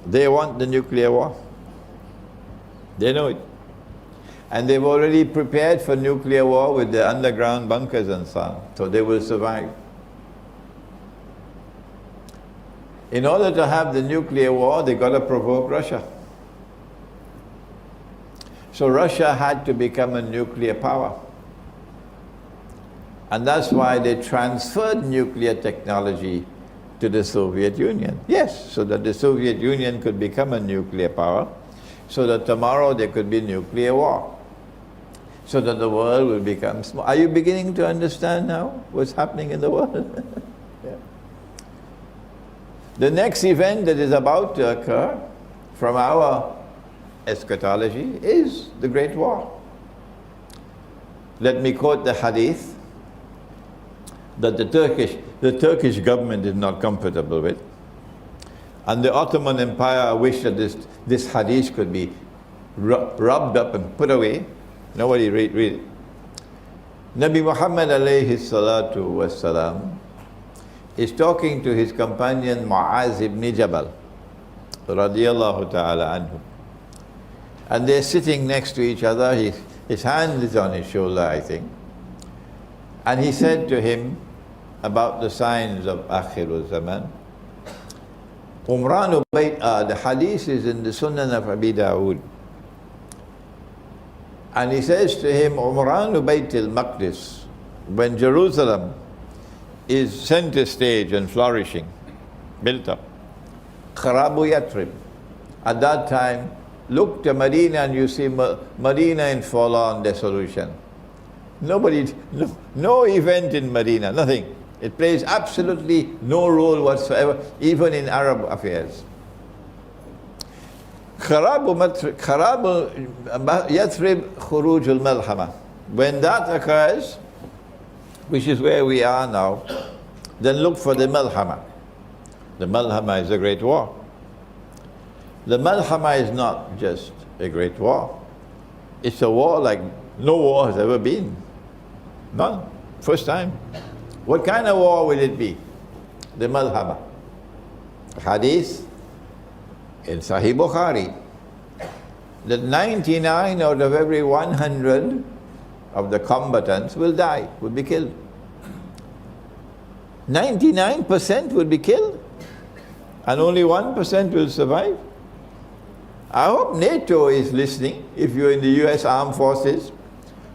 They want the nuclear war. They know it. And they've already prepared for nuclear war with the underground bunkers and so on. So they will survive. In order to have the nuclear war, they got to provoke Russia. So Russia had to become a nuclear power. And that's why they transferred nuclear technology to the Soviet Union. Yes, so that the Soviet Union could become a nuclear power, so that tomorrow there could be nuclear war, so that the world will become small. Are you beginning to understand now what's happening in the world? Yeah. The next event that is about to occur from our eschatology is the Great War. Let me quote the hadith that the Turkish government is not comfortable with. And the Ottoman Empire wished that this hadith could be rubbed up and put away. Nobody read it. Nabi Muhammad alayhi salatu wassalam is talking to his companion Mu'az ibn Jabal radiyallahu ta'ala anhu. And they're sitting next to each other. His hand is on his shoulder, I think. And he said to him about the signs of Akhir Zaman. The hadith is in the Sunan of Abi Dawood. And he says to him, Umranu Bayt al-Maqdis, when Jerusalem is center stage and flourishing, built up, Kharabu Yathrib, at that time, look to Medina and you see Medina in forlorn dissolution. No event in Medina, nothing. It plays absolutely no role whatsoever, even in Arab affairs. Kharabu Yathrib Khuruj al-Malhama. When that occurs, which is where we are now, then look for the Malhama. The Malhama is a great war. The Malhama is not just a great war. It's a war like no war has ever been. None. First time. What kind of war will it be? The Malhama. Hadith in Sahih Bukhari that 99 out of every 100 of the combatants will die, will be killed. 99% will be killed and only 1% will survive. I hope NATO is listening. If you're in the US Armed Forces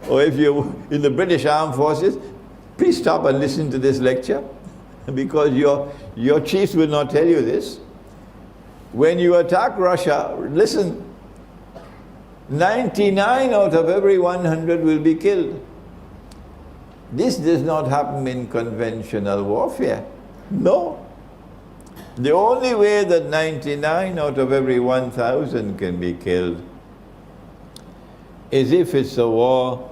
or if you're in the British Armed Forces, please stop and listen to this lecture, because your chiefs will not tell you this. When you attack Russia, listen, 99 out of every 100 will be killed. This does not happen in conventional warfare. No. The only way that 99 out of every 1,000 can be killed is if it's a war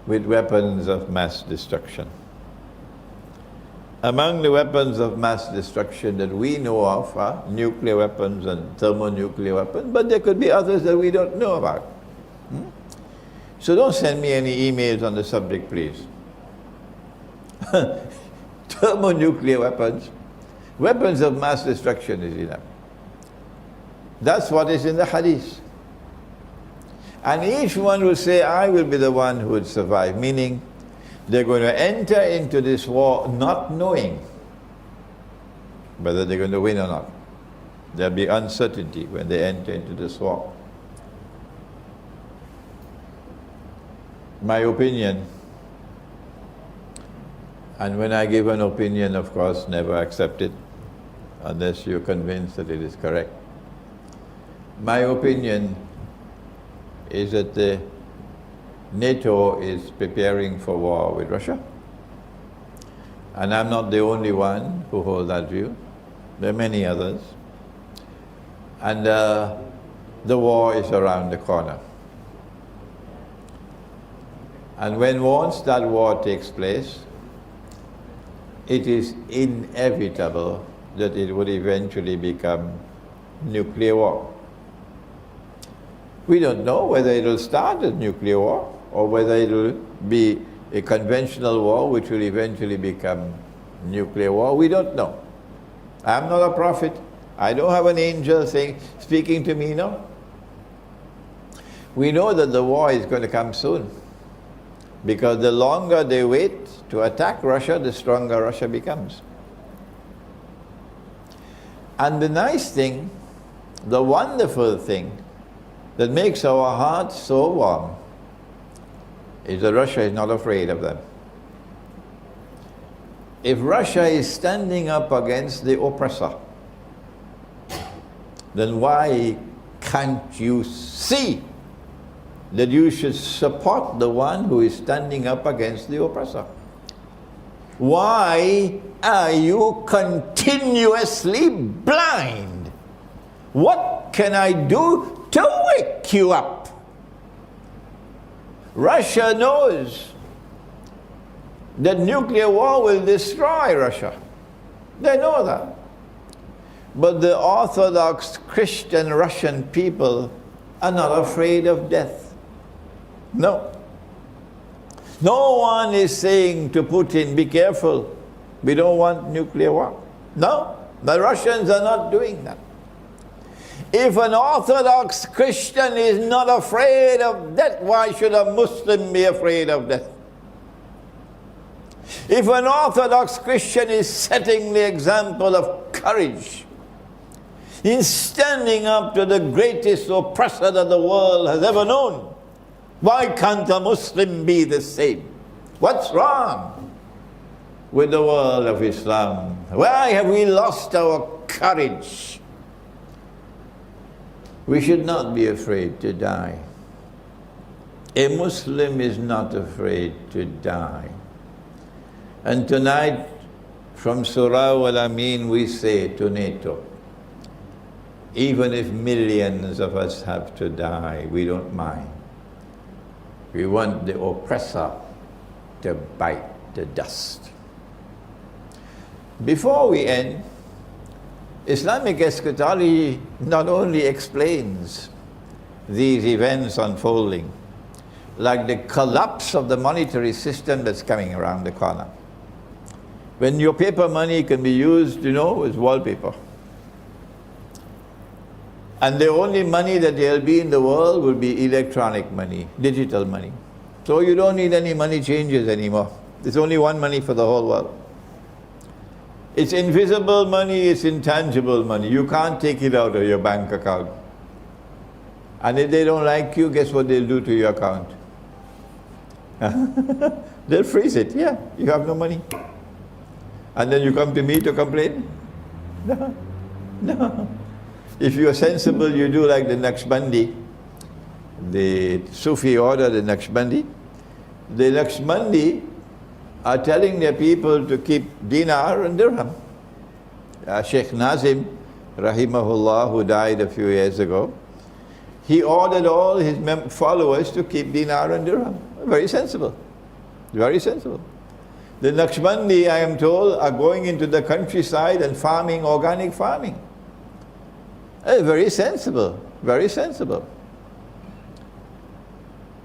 with weapons of mass destruction. Among the weapons of mass destruction that we know of are nuclear weapons and thermonuclear weapons, but there could be others that we don't know about. So don't send me any emails on the subject, please. Thermonuclear weapons, weapons of mass destruction is enough. That's what is in the hadith. And each one will say, I will be the one who would survive, meaning they're going to enter into this war not knowing whether they're going to win or not. There'll be uncertainty when they enter into this war. My opinion, and when I give an opinion, of course, never accept it unless you're convinced that it is correct. My opinion is that the NATO is preparing for war with Russia. And I'm not the only one who holds that view. There are many others. And the war is around the corner. And once that war takes place, it is inevitable that it would eventually become nuclear war. We don't know whether it will start as nuclear war or whether it will be a conventional war which will eventually become nuclear war. We don't know. I'm not a prophet. I don't have an angel speaking to me, no. We know that the war is going to come soon, because the longer they wait to attack Russia, the stronger Russia becomes. And the nice thing, the wonderful thing that makes our hearts so warm is that Russia is not afraid of them. If Russia is standing up against the oppressor, then why can't you see that you should support the one who is standing up against the oppressor? Why are you continuously blind? What can I do to wake you up? Russia knows that nuclear war will destroy Russia. They know that. But the Orthodox Christian Russian people are not afraid of death. No. No one is saying to Putin, be careful, we don't want nuclear war. No, the Russians are not doing that. If an Orthodox Christian is not afraid of death, why should a Muslim be afraid of death? If an Orthodox Christian is setting the example of courage in standing up to the greatest oppressor that the world has ever known, why can't a Muslim be the same? What's wrong with the world of Islam? Why have we lost our courage? We should not be afraid to die. A Muslim is not afraid to die. And tonight, from Surah Al-Amin, we say to NATO, even if millions of us have to die, we don't mind. We want the oppressor to bite the dust. Before we end, Islamic eschatology not only explains these events unfolding, like the collapse of the monetary system that's coming around the corner. When your paper money can be used, as wallpaper. And the only money that there will be in the world will be electronic money, digital money. So you don't need any money changes anymore. There's only one money for the whole world. It's invisible money, it's intangible money. You can't take it out of your bank account. And if they don't like you, guess what they'll do to your account? They'll freeze it. Yeah, you have no money. And then you come to me to complain? No, no. If you're sensible, you do like the Naqshbandi, the Sufi order, the Naqshbandi. The Naqshbandi are telling their people to keep dinar and dirham. Sheikh Nazim, rahimahullah, who died a few years ago, he ordered all his followers to keep dinar and dirham. Very sensible. Very sensible. The Naqshbandi, I am told, are going into the countryside and farming, organic farming. Very sensible, very sensible.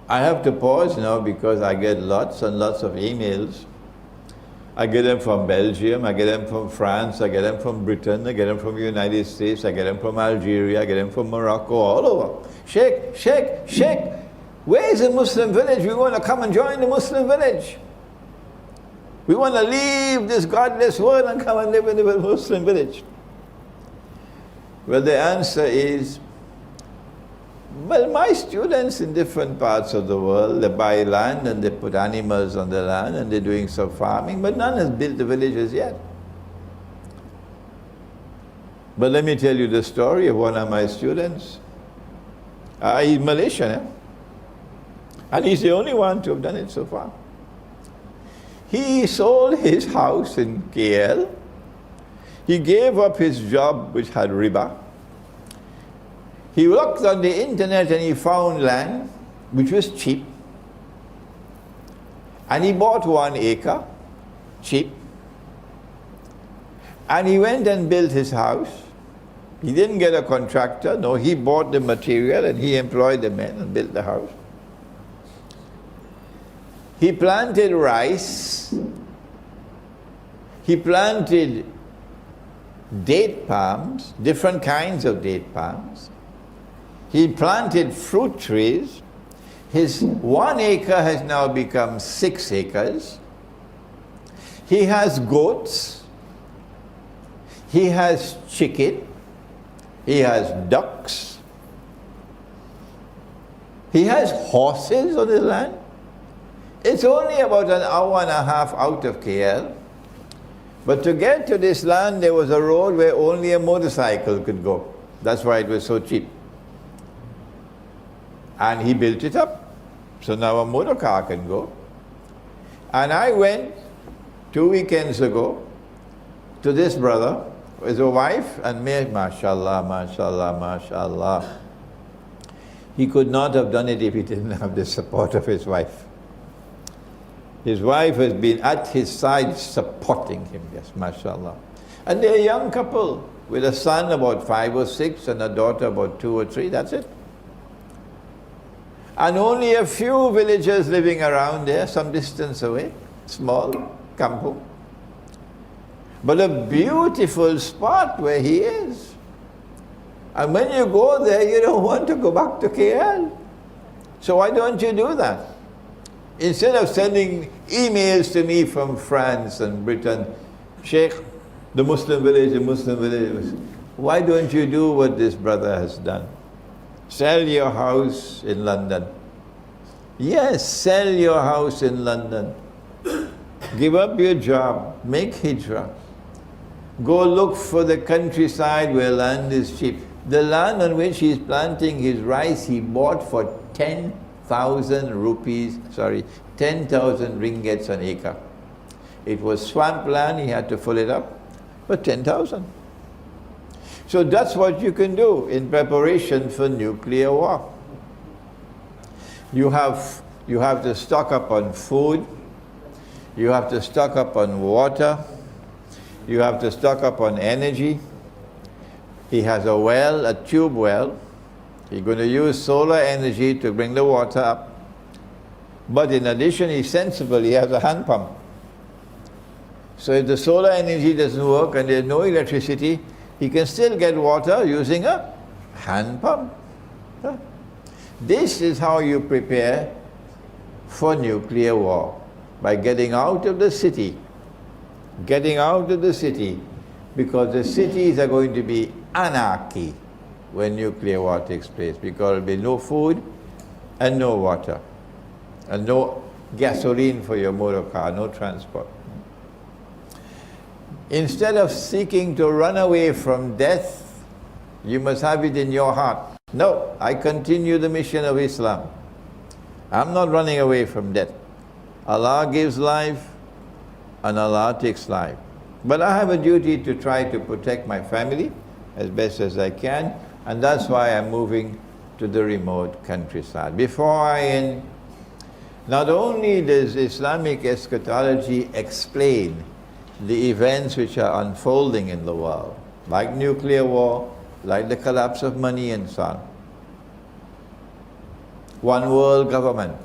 I have to pause now because I get lots and lots of emails. I get them from Belgium, I get them from France, I get them from Britain, I get them from the United States, I get them from Algeria, I get them from Morocco, all over. Sheikh, where is the Muslim village? We want to come and join the Muslim village. We want to leave this godless world and come and live in a Muslim village. Well, the answer is, well, my students in different parts of the world, they buy land and they put animals on the land and they're doing some farming, but none has built the villages yet. But let me tell you the story of one of my students. He's Malaysian, and he's the only one to have done it so far. He sold his house in KL. He gave up his job, which had riba. He looked on the internet and he found land, which was cheap. And he bought 1 acre, cheap. And he went and built his house. He didn't get a contractor, no, he bought the material and he employed the men and built the house. He planted rice. He planted date palms, different kinds of date palms. He planted fruit trees. His 1 acre has now become 6 acres. He has goats. He has chicken. He has ducks. He has horses on his land. It's only about an hour and a half out of KL. But to get to this land, there was a road where only a motorcycle could go. That's why it was so cheap. And he built it up. So now a motor car can go. And I went 2 weekends ago to this brother with a wife and me, mashallah, mashallah, mashallah. He could not have done it if he didn't have the support of his wife. His wife has been at his side supporting him, yes, mashallah. And they're a young couple with a son about 5 or 6 and a daughter about 2 or 3, that's it. And only a few villagers living around there, some distance away, small kampung. But a beautiful spot where he is. And when you go there, you don't want to go back to KL. So why don't you do that? Instead of sending emails to me from France and Britain, Sheikh, the Muslim village, why don't you do what this brother has done? Sell your house in London. Yes, sell your house in London. Give up your job, make hijrah. Go look for the countryside where land is cheap. The land on which he's planting his rice, he bought for 10,000 rupees, 10,000 ringgits an acre. It was swamp land, he had to fill it up for 10,000. So that's what you can do in preparation for nuclear war. You have to stock up on food, you have to stock up on water, you have to stock up on energy. He has a well, a tube well. He's going to use solar energy to bring the water up. But in addition, he's sensible, he has a hand pump. So if the solar energy doesn't work and there's no electricity, he can still get water using a hand pump. This is how you prepare for nuclear war, by getting out of the city. Getting out of the city, because the cities are going to be anarchy when nuclear war takes place, because there will be no food and no water and no gasoline for your motor car, no transport. Instead of seeking to run away from death, you must have it in your heart. No, I continue the mission of Islam. I'm not running away from death. Allah gives life and Allah takes life. But I have a duty to try to protect my family as best as I can, and that's why I'm moving to the remote countryside. Before I end, not only does Islamic eschatology explain the events which are unfolding in the world, like nuclear war, like the collapse of money and so on. One world government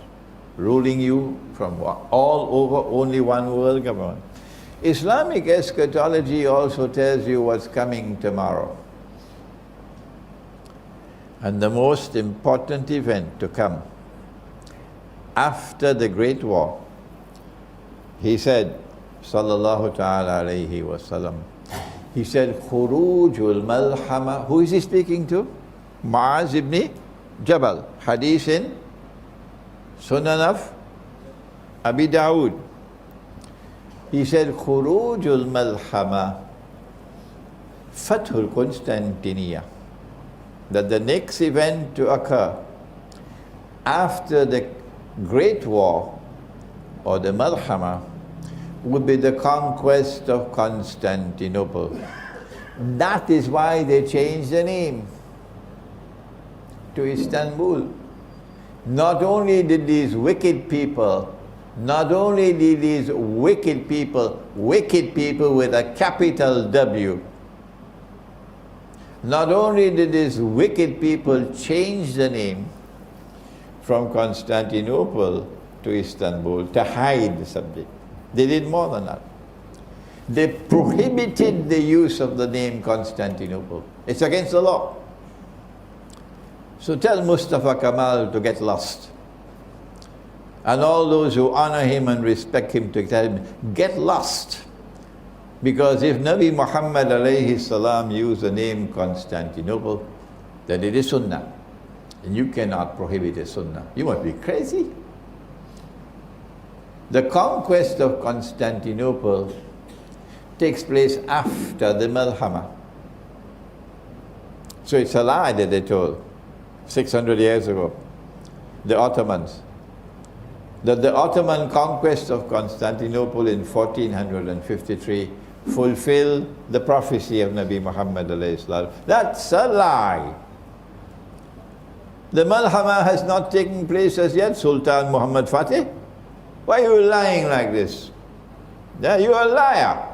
ruling you from all over only one world government. Islamic eschatology also tells you what's coming tomorrow. And the most important event to come after the Great War, he said, sallallahu ta'ala alayhi wa sallam, he said, Khurujul Malhama. Who is he speaking to? Mu'az ibn Jabal. Hadith in Sunan of Abi Dawood. He said, Khurujul Malhama, Fathul Constantinia. That the next event to occur after the Great War or the Malhama would be the conquest of Constantinople. That is why they changed the name to Istanbul. Not only did these wicked people wicked people with a capital W, not only did these wicked people change the name from Constantinople to Istanbul to hide the subject, they did more than that. They prohibited the use of the name Constantinople. It's against the law. So tell Mustafa Kamal to get lost. And all those who honor him and respect him to tell him, get lost. Because if Nabi Muhammad alayhi salam used the name Constantinople, then it is Sunnah. And you cannot prohibit a Sunnah. You must be crazy. The conquest of Constantinople takes place after the Malhama. So it's a lie that they told 600 years ago, the Ottomans, that the Ottoman conquest of Constantinople in 1453 fulfilled the prophecy of Nabi Muhammad alayhi salam. That's a lie. The Malhama has not taken place as yet, Sultan Muhammad Fateh. Why are you lying like this? Yeah, you are a liar.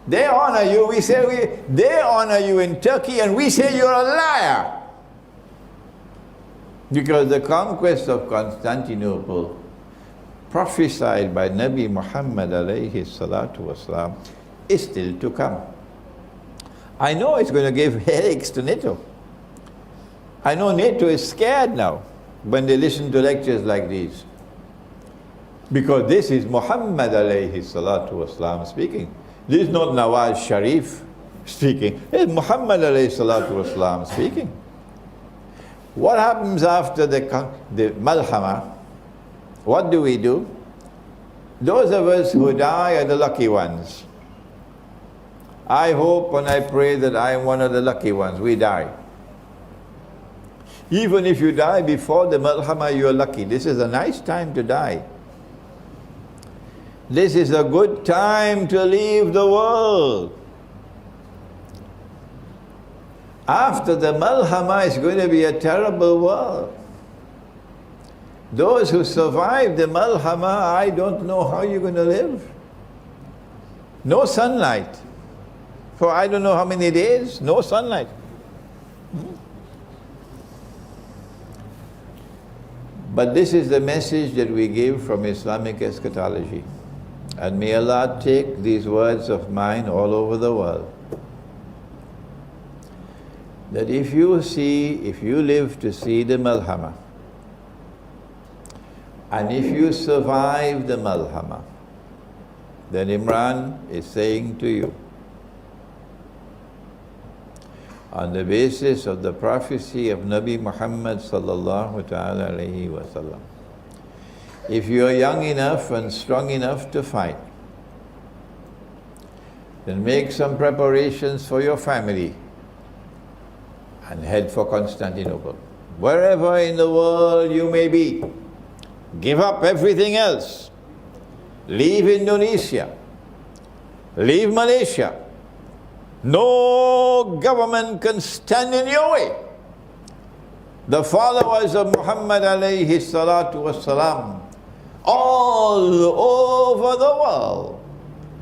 They honor you, they honor you in Turkey, and we say you're a liar. Because the conquest of Constantinople, prophesied by Nabi Muhammad alayhi salatu wasalam, is still to come. I know it's going to give headaches to NATO. I know NATO is scared now when they listen to lectures like these. Because this is Muhammad alayhi salatu wasalam speaking. This is not Nawaz Sharif speaking. It's Muhammad alayhi salatu wasalam speaking. What happens after the Malhama? What do we do? Those of us who die are the lucky ones. I hope and I pray that I am one of the lucky ones. We die. Even if you die before the Malhama, you are lucky. This is a nice time to die. This is a good time to leave the world. After the Malhama is going to be a terrible world. Those who survive the Malhama, I don't know how you're going to live. No sunlight. For I don't know how many days, no sunlight. But this is the message that we give from Islamic eschatology. And may Allah take these words of mine all over the world. That if you live to see the Malhama, and if you survive the Malhama, then Imran is saying to you, on the basis of the prophecy of Nabi Muhammad sallallahu ta'ala alayhi wa sallam, if you are young enough and strong enough to fight, then make some preparations for your family and head for Constantinople. Wherever in the world you may be, give up everything else. Leave Indonesia. Leave Malaysia. No government can stand in your way. The followers of Muhammad alayhi salatu wasalam, all over the world,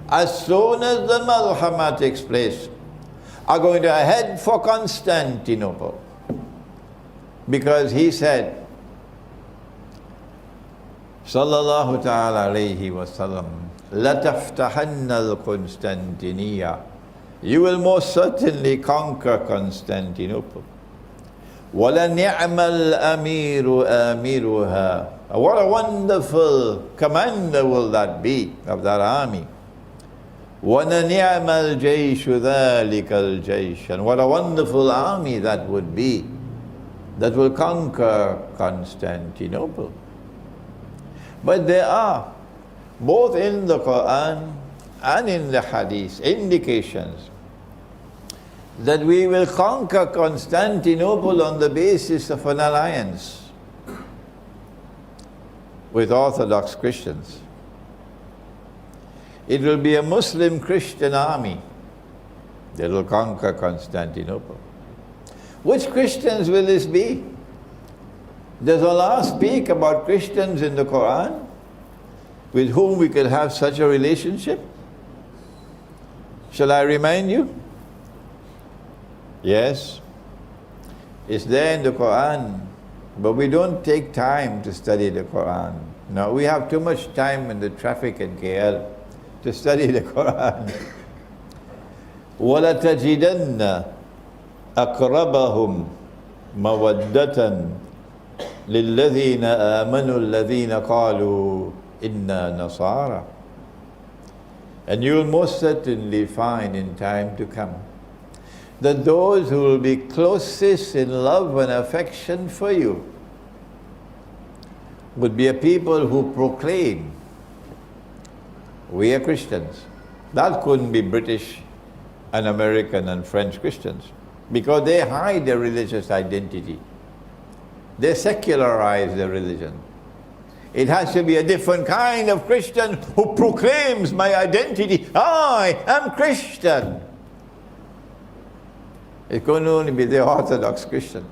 as soon as the Malhama takes place, are going to head for Constantinople. Because he said, sallallahu ta'ala alayhi wa sallam, لَتَفْتَحَنَّ الْقُنْسْتَنْتِنِيَّةِ, you will most certainly conquer Constantinople. وَلَنِعْمَ الْأَمِيرُ آمِرُهَا, what a wonderful commander will that be of that army. وَنَنِعْمَ الْجَيْشُ ذَلِكَ الْجَيْشُ. And what a wonderful army that would be, that will conquer Constantinople. But there are, both in the Quran and in the Hadith, indications that we will conquer Constantinople on the basis of an alliance with Orthodox Christians. It will be a Muslim Christian army that will conquer Constantinople. Which Christians will this be? Does Allah speak about Christians in the Quran with whom we could have such a relationship? Shall I remind you? Yes, it's there in the Quran, but we don't take time to study the Quran. No, we have too much time in the traffic in KL to study the Quran. وَلَتَجِدَنَّ أَقْرَبَهُمْ مَوَدَّةً لِلَّذِينَ آمَنُوا الَّذِينَ قَالُوا إِنَّا نَصَارَى. And you'll most certainly find in time to come that those who will be closest in love and affection for you would be a people who proclaim, we are Christians. That couldn't be British and American and French Christians, because they hide their religious identity. They secularize their religion. It has to be a different kind of Christian who proclaims my identity. I am Christian. It can only be the Orthodox Christian.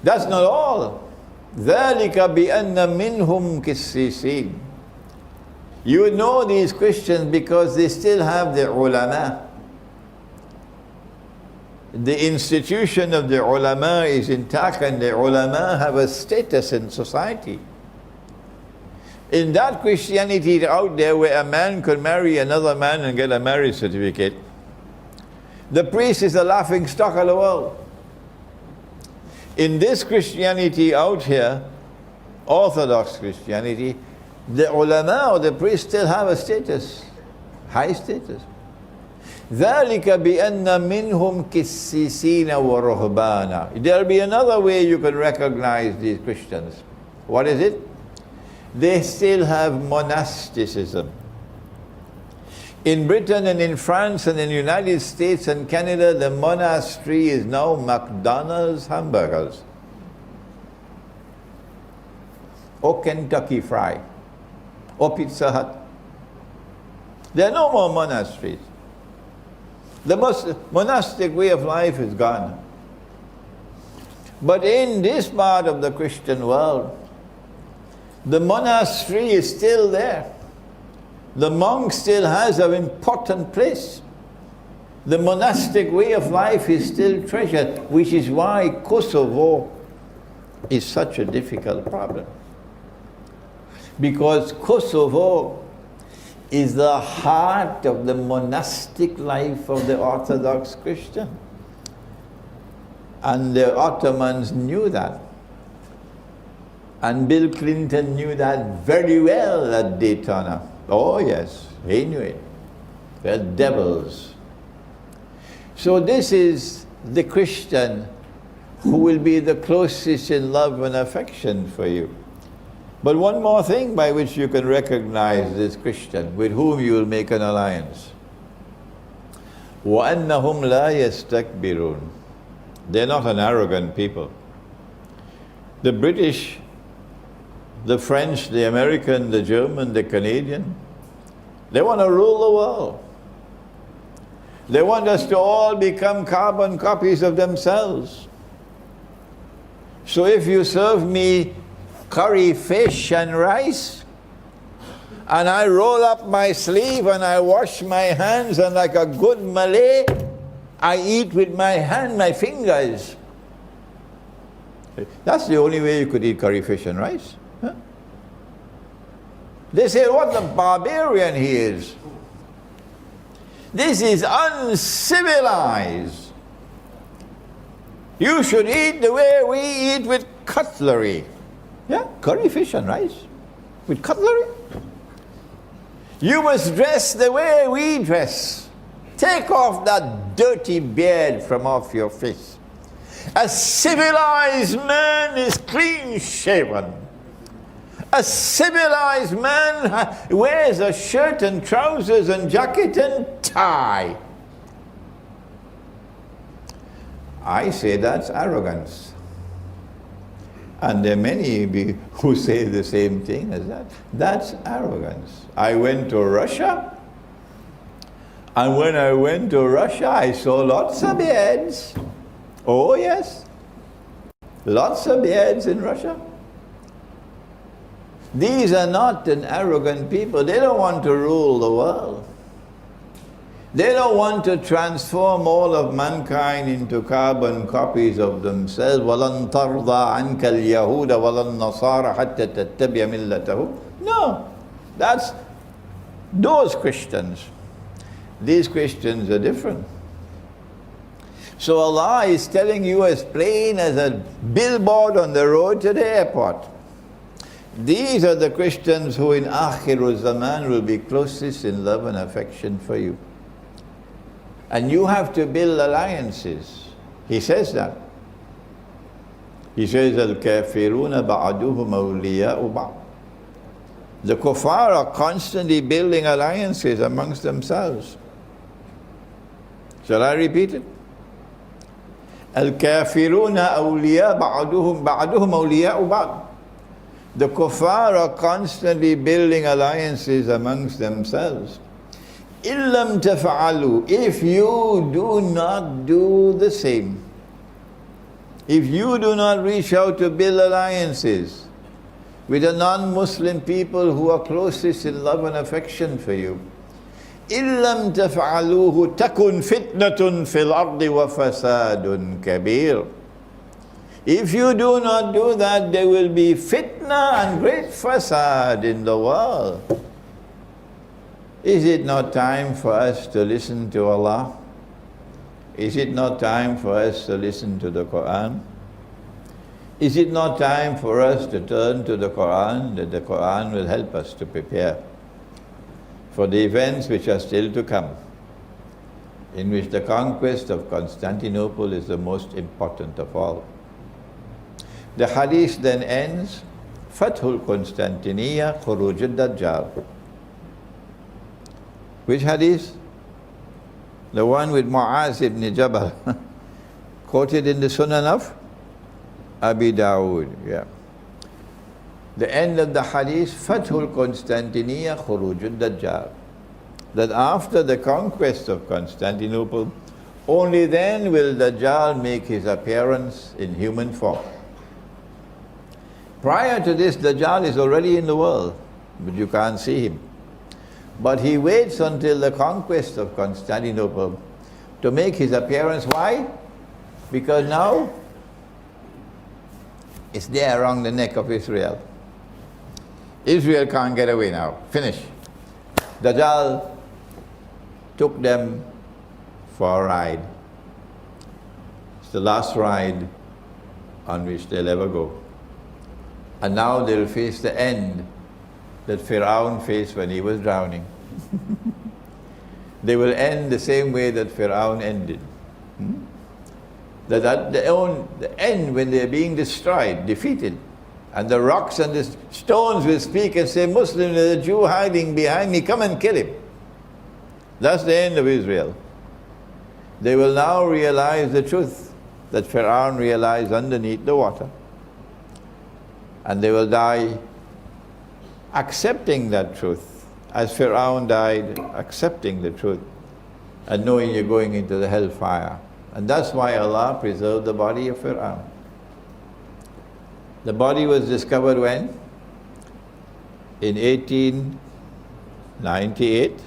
That's not all. ذَلِكَ بِأَنَّ مِنْهُمْ كِسِّسِينَ. You know these Christians because they still have the ulama. The institution of the ulama is intact, and the ulama have a status in society. In that Christianity out there where a man could marry another man and get a marriage certificate, the priest is the laughing stock of the world. In this Christianity out here, Orthodox Christianity, the ulama or the priest still have a status, high status. ذَلِكَ بِأَنَّ مِنْهُمْ كِسِّسِينَ وَرُهْبَانًا. There'll be another way you can recognize these Christians. What is it? They still have monasticism. In Britain and in France and in the United States and Canada, the monastery is now McDonald's hamburgers or Kentucky Fry or Pizza Hut. There are no more monasteries. The monastic way of life is gone. But in this part of the Christian world, the monastery is still there. The monk still has an important place. The monastic way of life is still treasured, which is why Kosovo is such a difficult problem. Because Kosovo is the heart of the monastic life of the Orthodox Christian. And the Ottomans knew that. And Bill Clinton knew that very well at Daytona. Oh yes, he knew it. They're devils. So this is the Christian who will be the closest in love and affection for you. But one more thing by which you can recognize this Christian with whom you will make an alliance. وَأَنَّهُمْ لَا يَسْتَكْبِرُونَ. They're not an arrogant people. The British, the French, the American, the German, the Canadian, they want to rule the world. They want us to all become carbon copies of themselves. So if you serve me curry fish and rice, and I roll up my sleeve and I wash my hands, and like a good Malay, I eat with my hand, my fingers. That's the only way you could eat curry fish and rice. Huh? They say, what a barbarian he is. This is uncivilized. You should eat the way we eat, with cutlery. Yeah, curry fish and rice with cutlery. You must dress the way we dress. Take off that dirty beard from off your face. A civilized man is clean shaven. A civilized man wears a shirt and trousers and jacket and tie. I say that's arrogance. And there are many who say the same thing as that. That's arrogance. I went to Russia, and when I went to Russia, I saw lots of beards. Oh yes, lots of beards in Russia. These are not an arrogant people. They don't want to rule the world. They don't want to transform all of mankind into carbon copies of themselves. وَلَن تَرْضَى عَنْكَ الْيَهُودَ وَلَن نَصَارَ حَتَّى تَتَّبِعَ مِلَّتَهُ. No, that's those Christians. These Christians are different. So Allah is telling you as plain as a billboard on the road to the airport. These are the Christians who in Akhir Zaman will be closest in love and affection for you. And you have to build alliances. He says that. He says, Al-kafiruna ba'aduhum awliya'u ba'd. The kuffar are constantly building alliances amongst themselves. Shall I repeat it? Al-kafiruna awliya ba'aduhum awliya'u ba'd. The kuffar are constantly building alliances amongst themselves. Illam taf'alu, if you do not do the same, if you do not reach out to build alliances with the non-Muslim people who are closest in love and affection for you, illam taf'aluhu takun fitnatun fil ardi wa fasadun kabir. If you do not do that, there will be fitna and great fasad in the world. Is it not time for us to listen to Allah? Is it not time for us to listen to the Quran? Is it not time for us to turn to the Quran, that the Quran will help us to prepare for the events which are still to come, in which the conquest of Constantinople is the most important of all? The hadith then ends, Fathul Constantiniya Khuruj ad-Dajjal. Which hadith? The one with Mu'az ibn Jabal, quoted in the Sunan of Abi Dawood. Yeah. The end of the hadith, Fathul Constantiniya Khuruj ad-Dajjal. That after the conquest of Constantinople, only then will Dajjal make his appearance in human form. Prior to this, Dajjal is already in the world, but you can't see him. But he waits until the conquest of Constantinople to make his appearance. Why? Because now it's there around the neck of Israel. Israel can't get away now. Finish. Dajjal took them for a ride. It's the last ride on which they'll ever go. And now they'll face the end that Fir'aun faced when he was drowning. They will end the same way that Fir'aun ended. That at the end, when they're being destroyed, defeated, and the rocks and the stones will speak and say, Muslim, there's a Jew hiding behind me, come and kill him. That's the end of Israel. They will now realize the truth that Fir'aun realized underneath the water. And they will die accepting that truth, as Fir'aun died accepting the truth and knowing you're going into the hellfire. And that's why Allah preserved the body of Fir'aun. The body was discovered when? In 1898,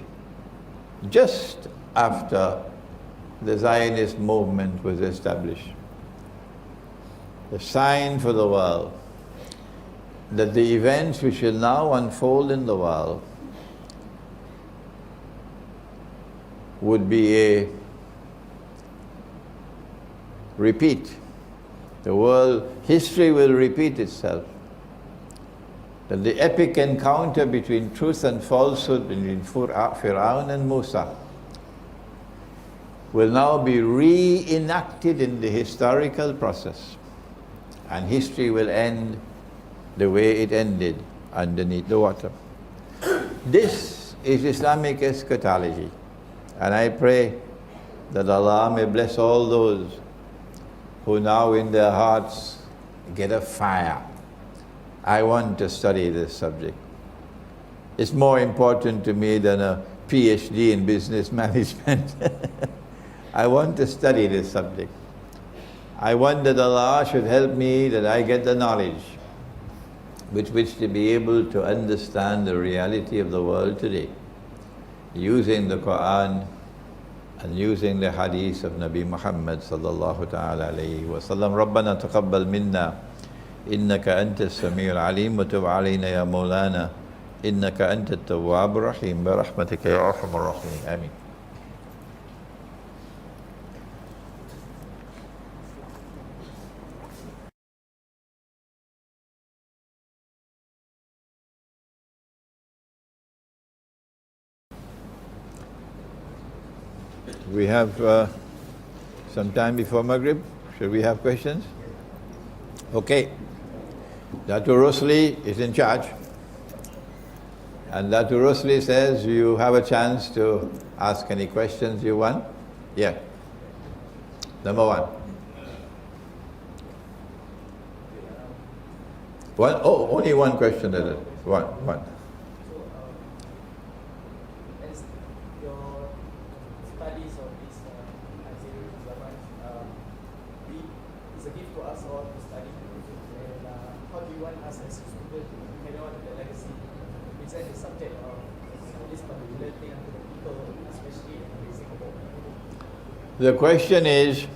just after the Zionist movement was established. The sign for the world that the events which will now unfold in the world would be a repeat. The world history will repeat itself. that the epic encounter between truth and falsehood between Fir'aun and Musa will now be reenacted in the historical process, and history will end the way it ended, underneath the water. This is Islamic eschatology, and I pray that Allah may bless all those who now in their hearts get a fire. I want to study this subject. It's more important to me than a PhD in business management. I want to study this subject. I want that Allah should help me, that I get the knowledge with which to be able to understand the reality of the world today, using the Quran and using the hadith of Nabi Muhammad sallallahu ta'ala alayhi wa sallam. رَبَّنَا تَقَبَّلْ مِنَّا إِنَّكَ أَنْتَ السَّمِيعُ الْعَلِيمُ وَتُبْ عَلَيْنَا يَا مَوْلَانَا إِنَّكَ أَنْتَ التَّوَّابُ الرَّحِيمُ بِرَحْمَتِكَ يَا أَرْحَمَ الرَّاحِمِينَ. Ameen. We have some time before Maghrib. Should we have questions? Okay. Dr. Rosli is in charge. And Dr. Rosli says you have a chance to ask any questions you want. Yeah. Number one. One? Oh, only one question. One. Studies of this Akhir, Zaman, it's a gift to us all to study. And how do you want us as a student to carry on the legacy, present the subject of this particular thing to the people, especially in Singapore? The question is,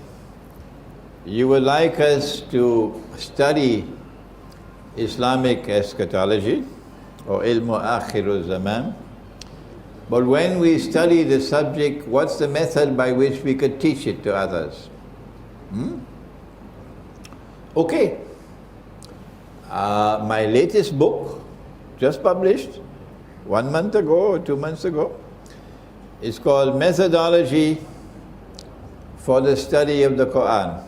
you would like us to study Islamic eschatology or Ilmu Akhir Zaman. But when we study the subject, what's the method by which we could teach it to others? Okay. My latest book, just published 1 month ago or 2 months ago, is called Methodology for the Study of the Quran.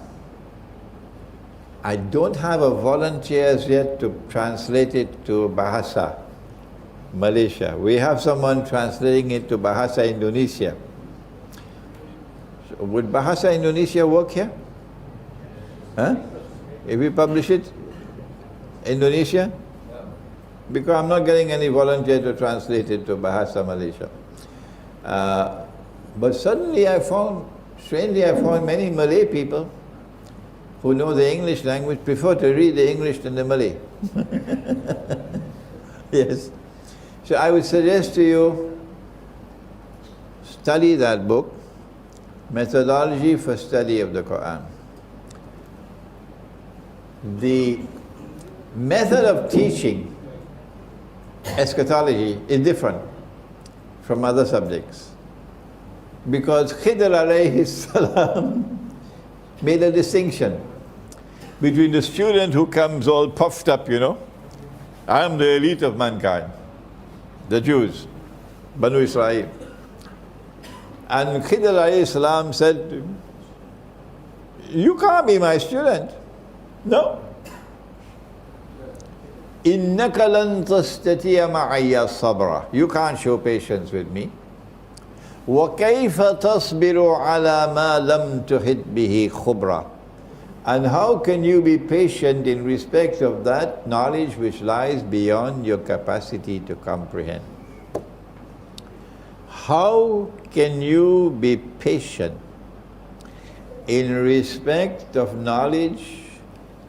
I don't have a volunteer as yet to translate it to Bahasa Malaysia. We have someone translating it to Bahasa Indonesia. So would Bahasa Indonesia work here? Huh? If we publish it, Indonesia? Because I'm not getting any volunteer to translate it to Bahasa Malaysia. But suddenly strangely I found many Malay people who know the English language prefer to read the English than the Malay. Yes. So I would suggest to you, study that book, Methodology for Study of the Quran. The method of teaching eschatology is different from other subjects, because Khidr alayhi salam made a distinction between the student who comes all puffed up, I am the elite of mankind, the Jews, Banu Israel. And Khidr alayhi salam said, you can't be my student. No. إِنَّكَ لَن تَسْتَطِيعَ مَعِيَ الصَّبْرَ. You can't show patience with me. وَكَيْفَ تَصْبِرُ عَلَى مَا لَمْ تُحِطْ بِهِ خُبْرًا. And how can you be patient in respect of that knowledge which lies beyond your capacity to comprehend? How can you be patient in respect of knowledge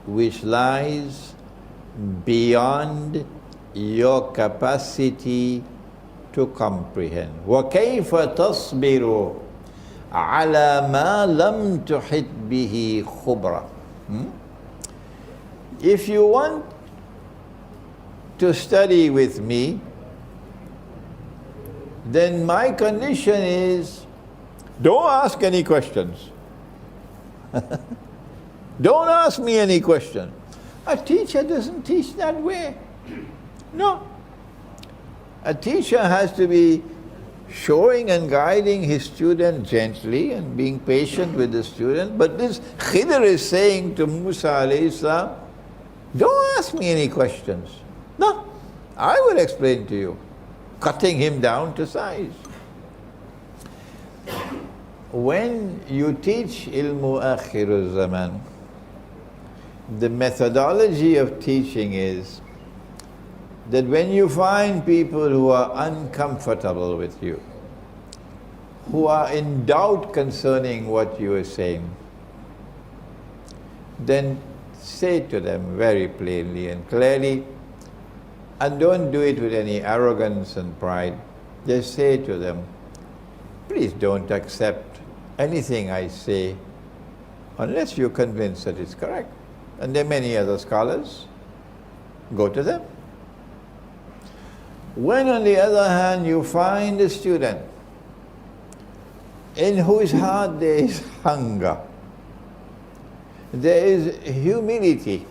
which lies beyond your capacity to comprehend? وَكَيْفَ تَصْبِرُ عَلَى مَا لَمْ تُحِطْ بِهِ خُبْرًا. If you want to study with me, then my condition is, don't ask any questions. Don't ask me any question. A teacher doesn't teach that way. No. A teacher has to be showing and guiding his student gently and being patient with the student. But this Khidr is saying to Musa alayhi salam, don't ask me any questions. No, I will explain to you. Cutting him down to size. When you teach Ilmu Akhir Zaman, the methodology of teaching is that when you find people who are uncomfortable with you, who are in doubt concerning what you are saying, then say to them very plainly and clearly, and don't do it with any arrogance and pride. Just say to them, please don't accept anything I say unless you're convinced that it's correct. And there are many other scholars. Go to them. When, on the other hand, you find a student in whose heart there is hunger, there is humility,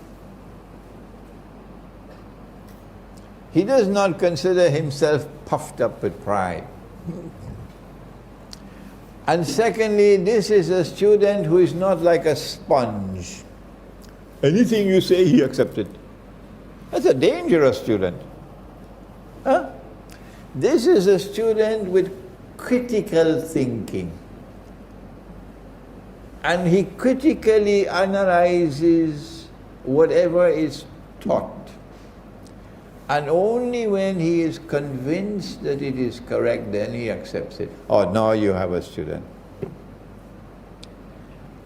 he does not consider himself puffed up with pride. And secondly, this is a student who is not like a sponge. Anything you say, he accepts it. That's a dangerous student. Huh? This is a student with critical thinking. And he critically analyzes whatever is taught. And only when he is convinced that it is correct, then he accepts it. Oh, now you have a student.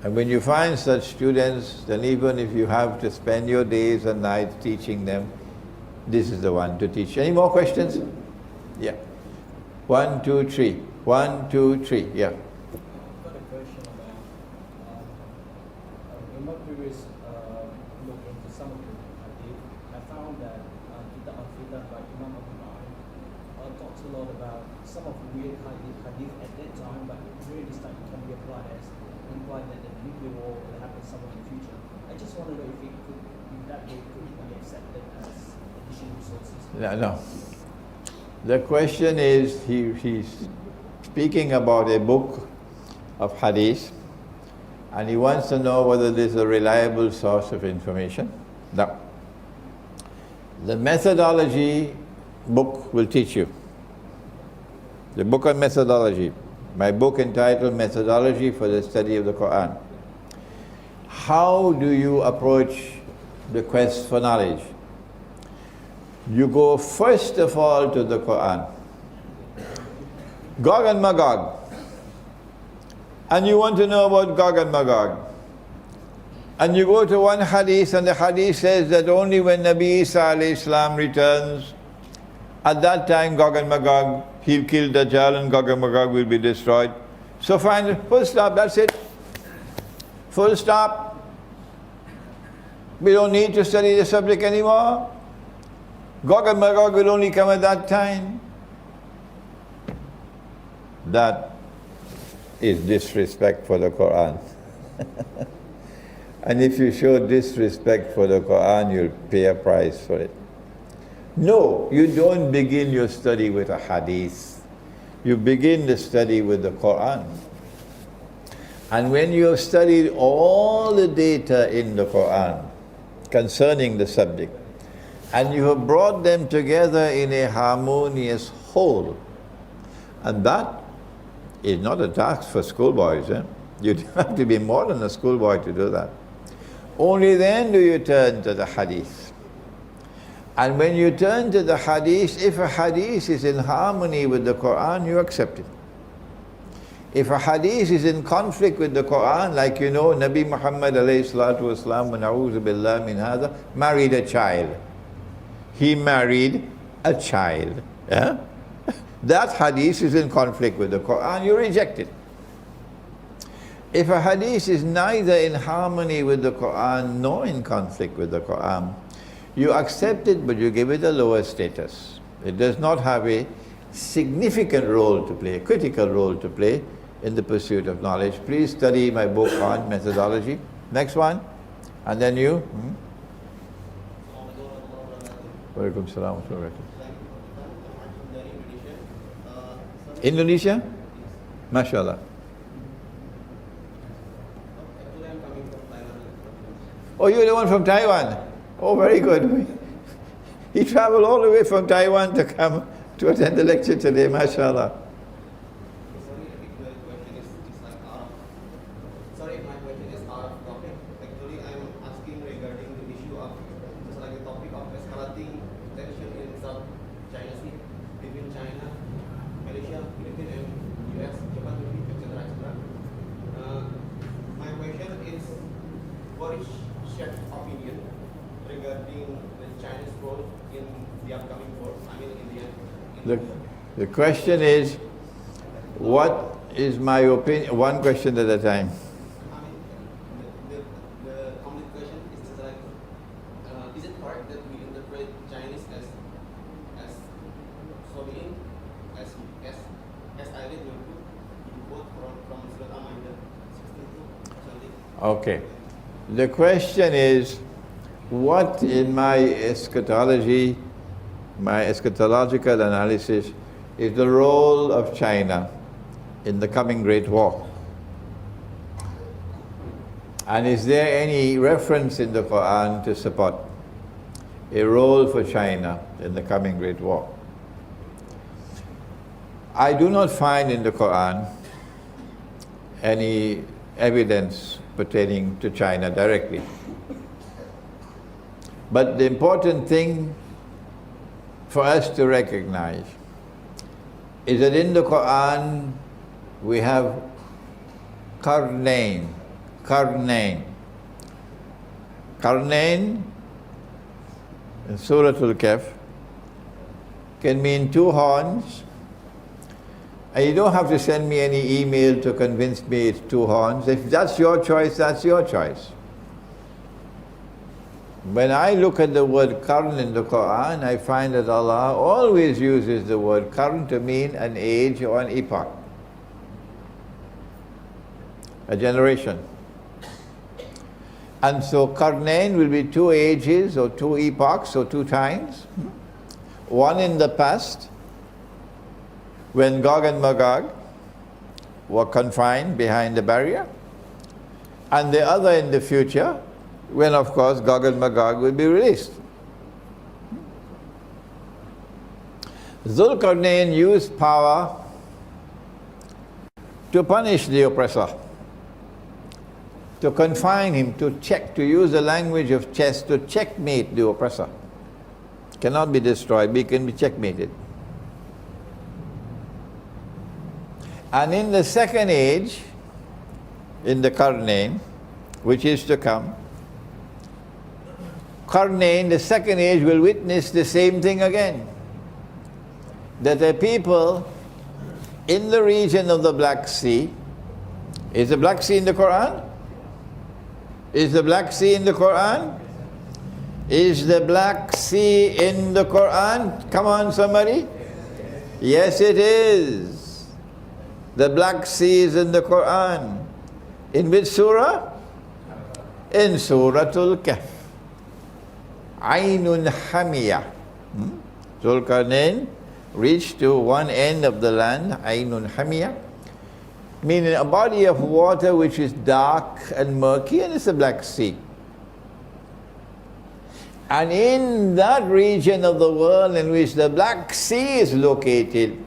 And when you find such students, then even if you have to spend your days and nights teaching them, this is the one to teach. Any more questions? Yeah. 1, 2, 3. 1, 2, 3. Yeah. I've got a question about, in my previous look into some of the hadith, I found that Kitab Al-Fidah by Imam talks a lot about some of the weird hadith at that time, but really starting can be applied that the nuclear war will happen somewhere in the future. I just want to know if it could, if that way could be accepted as additional resources. No. The question is, he's speaking about a book of hadith, and he wants to know whether there's a reliable source of information. No. The methodology book will teach you. The book on methodology. My book entitled Methodology for the Study of the Quran. How do you approach the quest for knowledge? You go first of all to the Quran. Gog and Magog. And you want to know about Gog and Magog. And you go to one hadith, and the hadith says that only when Nabi Isa alayhi salam returns, at that time Gog and Magog, he'll kill Dajjal and Gog and Magog will be destroyed. So fine, full stop, that's it. Full stop. We don't need to study the subject anymore. Gog and Magog will only come at that time. That is disrespect for the Quran. And if you show disrespect for the Quran, you'll pay a price for it. No, you don't begin your study with a hadith. You begin the study with the Quran. And when you have studied all the data in the Quran concerning the subject, and you have brought them together in a harmonious whole, and that is not a task for schoolboys. You have to be more than a schoolboy to do that. Only then do you turn to the hadith. And when you turn to the hadith, if a hadith is in harmony with the Quran, you accept it. If a hadith is in conflict with the Quran, like you know, Nabi Muhammad alayhi salatu wasalam, wa na'udhu billah min hadha, married a child. He married a child. Yeah? That hadith is in conflict with the Quran, you reject it. If a hadith is neither in harmony with the Quran nor in conflict with the Quran, you accept it, but you give it a lower status. It does not have a significant role to play, a critical role to play in the pursuit of knowledge. Please study my book on methodology. Next one. And then you. Walaikum salam. Indonesia? MashaAllah. Oh, you're the one from Taiwan? Oh, very good. He traveled all the way from Taiwan to come to attend the lecture today, MashaAllah. Sorry, my question is out of topic. Actually, I'm asking regarding the issue of, just like the topic of escalating tension in South China Sea between China, Malaysia, Philippines, and US, Japan, etc., etc. My question is, what is Sheikh's opinion regarding the Chinese role in the upcoming war? I mean, in The question is, what is my opinion? One question at a time. I mean, the complete question is just like, is it correct that we interpret Chinese as so meaning as I read your book, you quote from Surat Al-Ma'idah 62, 20. Okay. The question is, what in my eschatology, my eschatological analysis, is the role of China in the coming Great War? And is there any reference in the Quran to support a role for China in the coming Great War? I do not find in the Quran any evidence pertaining to China directly. But the important thing for us to recognize is that in the Quran we have Qarnayn. Qarnayn in Surah Al-Kahf can mean two horns. And you don't have to send me any email to convince me it's two horns. If that's your choice, that's your choice. When I look at the word qarn in the Quran, I find that Allah always uses the word qarn to mean an age or an epoch, a generation. And so Qarnayn will be two ages or two epochs or two times. One in the past, when Gog and Magog were confined behind the barrier, and the other in the future, when of course Gog and Magog will be released. Zulkarnain used power to punish the oppressor, to confine him, to use the language of chess, to checkmate the oppressor. Cannot be destroyed, but it can be checkmated. And in the second age, in the Qarnayn, which is to come, Qarnayn, the second age, will witness the same thing again. That the people in the region of the Black Sea, is the Black Sea in the Quran? Is the Black Sea in the Quran? Is the Black Sea in the Quran? Come on, somebody. Yes, it is. The Black Sea is in the Quran. In which surah? In Surah Al-Kahf. Aynun Hamiyah. Zulkarnain reached to one end of the land, Aynun Hamiyah, meaning a body of water which is dark and murky, and it's the Black Sea. And in that region of the world in which the Black Sea is located,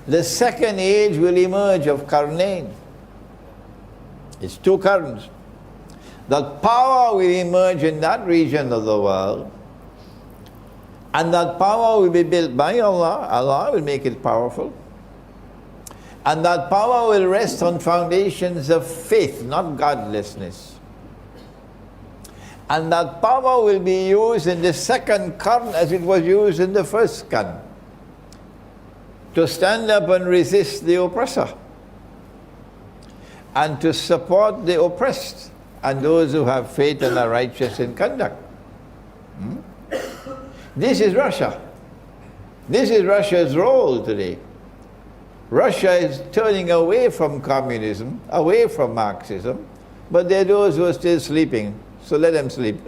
the second age will emerge of Qarnayn. It's two currents. That power will emerge in that region of the world, and that power will be built by Allah. Allah will make it powerful. And that power will rest on foundations of faith, not godlessness. And that power will be used in the second qarn as it was used in the first qarn, to stand up and resist the oppressor, and to support the oppressed and those who have faith and are righteous in conduct. This is Russia. This is Russia's role today. Russia is turning away from communism, away from Marxism, but there are those who are still sleeping, so let them sleep.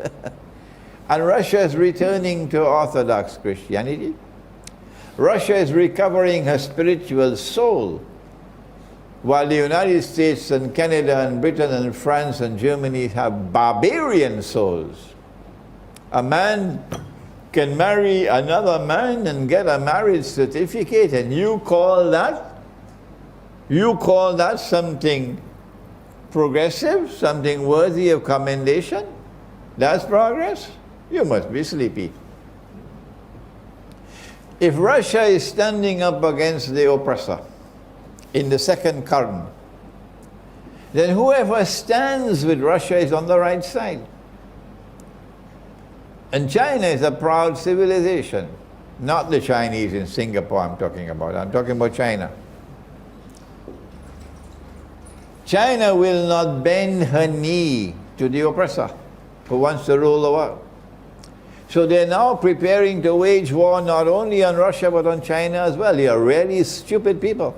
And Russia is returning to Orthodox Christianity. Russia is recovering her spiritual soul, while the United States and Canada and Britain and France and Germany have barbarian souls. A man can marry another man and get a marriage certificate, and you call that something progressive, something worthy of commendation? That's progress? You must be sleepy. If Russia is standing up against the oppressor in the second current, then whoever stands with Russia is on the right side. And China is a proud civilization. Not the Chinese in Singapore I'm talking about. I'm talking about China. China will not bend her knee to the oppressor who wants to rule the world. So they're now preparing to wage war not only on Russia but on China as well. They are really stupid people.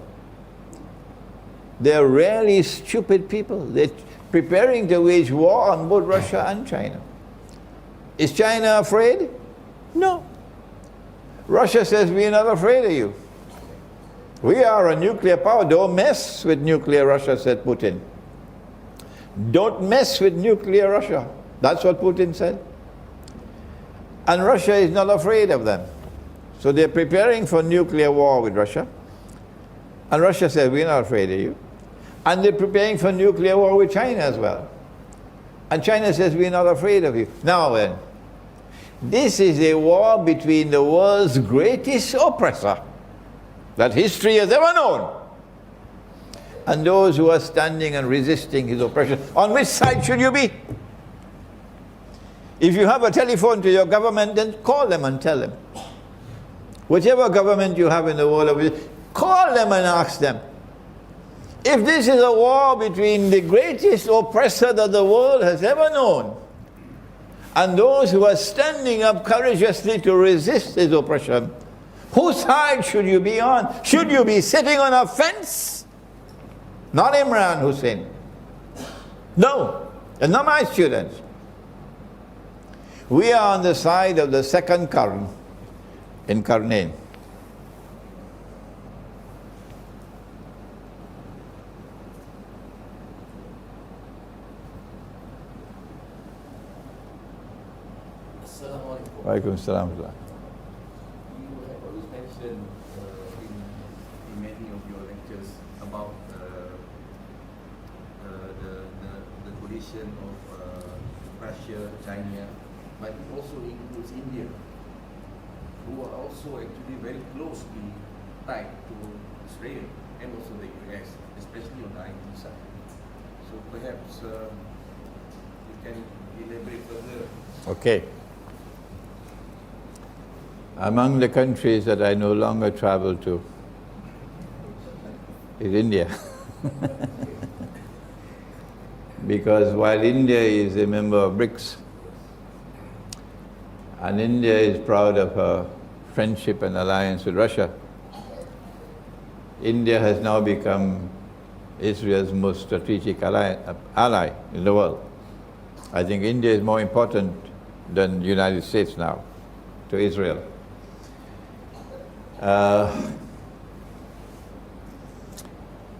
They're really stupid people. They're preparing to wage war on both Russia and China. Is China afraid? No. Russia says, we're not afraid of you. We are a nuclear power. Don't mess with nuclear Russia, said Putin. Don't mess with nuclear Russia. That's what Putin said. And Russia is not afraid of them. So they're preparing for nuclear war with Russia. And Russia says, we're not afraid of you. And they're preparing for nuclear war with China as well. And China says, we're not afraid of you. Now then, this is a war between the world's greatest oppressor that history has ever known, and those who are standing and resisting his oppression. On which side should you be? If you have a telephone to your government, then call them and tell them. Whichever government you have in the world, call them and ask them. If this is a war between the greatest oppressor that the world has ever known, and those who are standing up courageously to resist his oppression, whose side should you be on? Should you be sitting on a fence? Not Imran, Hossein. No, and not my students. We are on the side of the second Karn in Karnain. Walaikum salam. You have always mentioned in many of your lectures about the coalition of Russia, China, but it also includes India, who are also actually very closely tied to Israel and also the US, especially on the IT side. So perhaps you can elaborate further. Okay. Among the countries that I no longer travel to is India. Because while India is a member of BRICS, and India is proud of her friendship and alliance with Russia, India has now become Israel's most strategic ally in the world. I think India is more important than the United States now to Israel.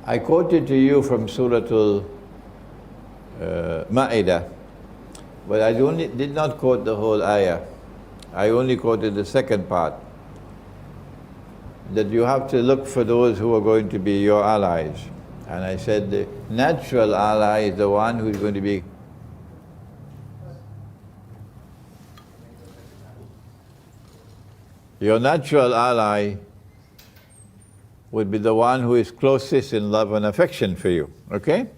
I quoted to you from Surah Al-Ma'idah, but I did not quote the whole ayah. I only quoted the second part, that you have to look for those who are going to be your allies. And I said the natural ally is the one who is going to be your natural ally would be the one who is closest in love and affection for you, okay?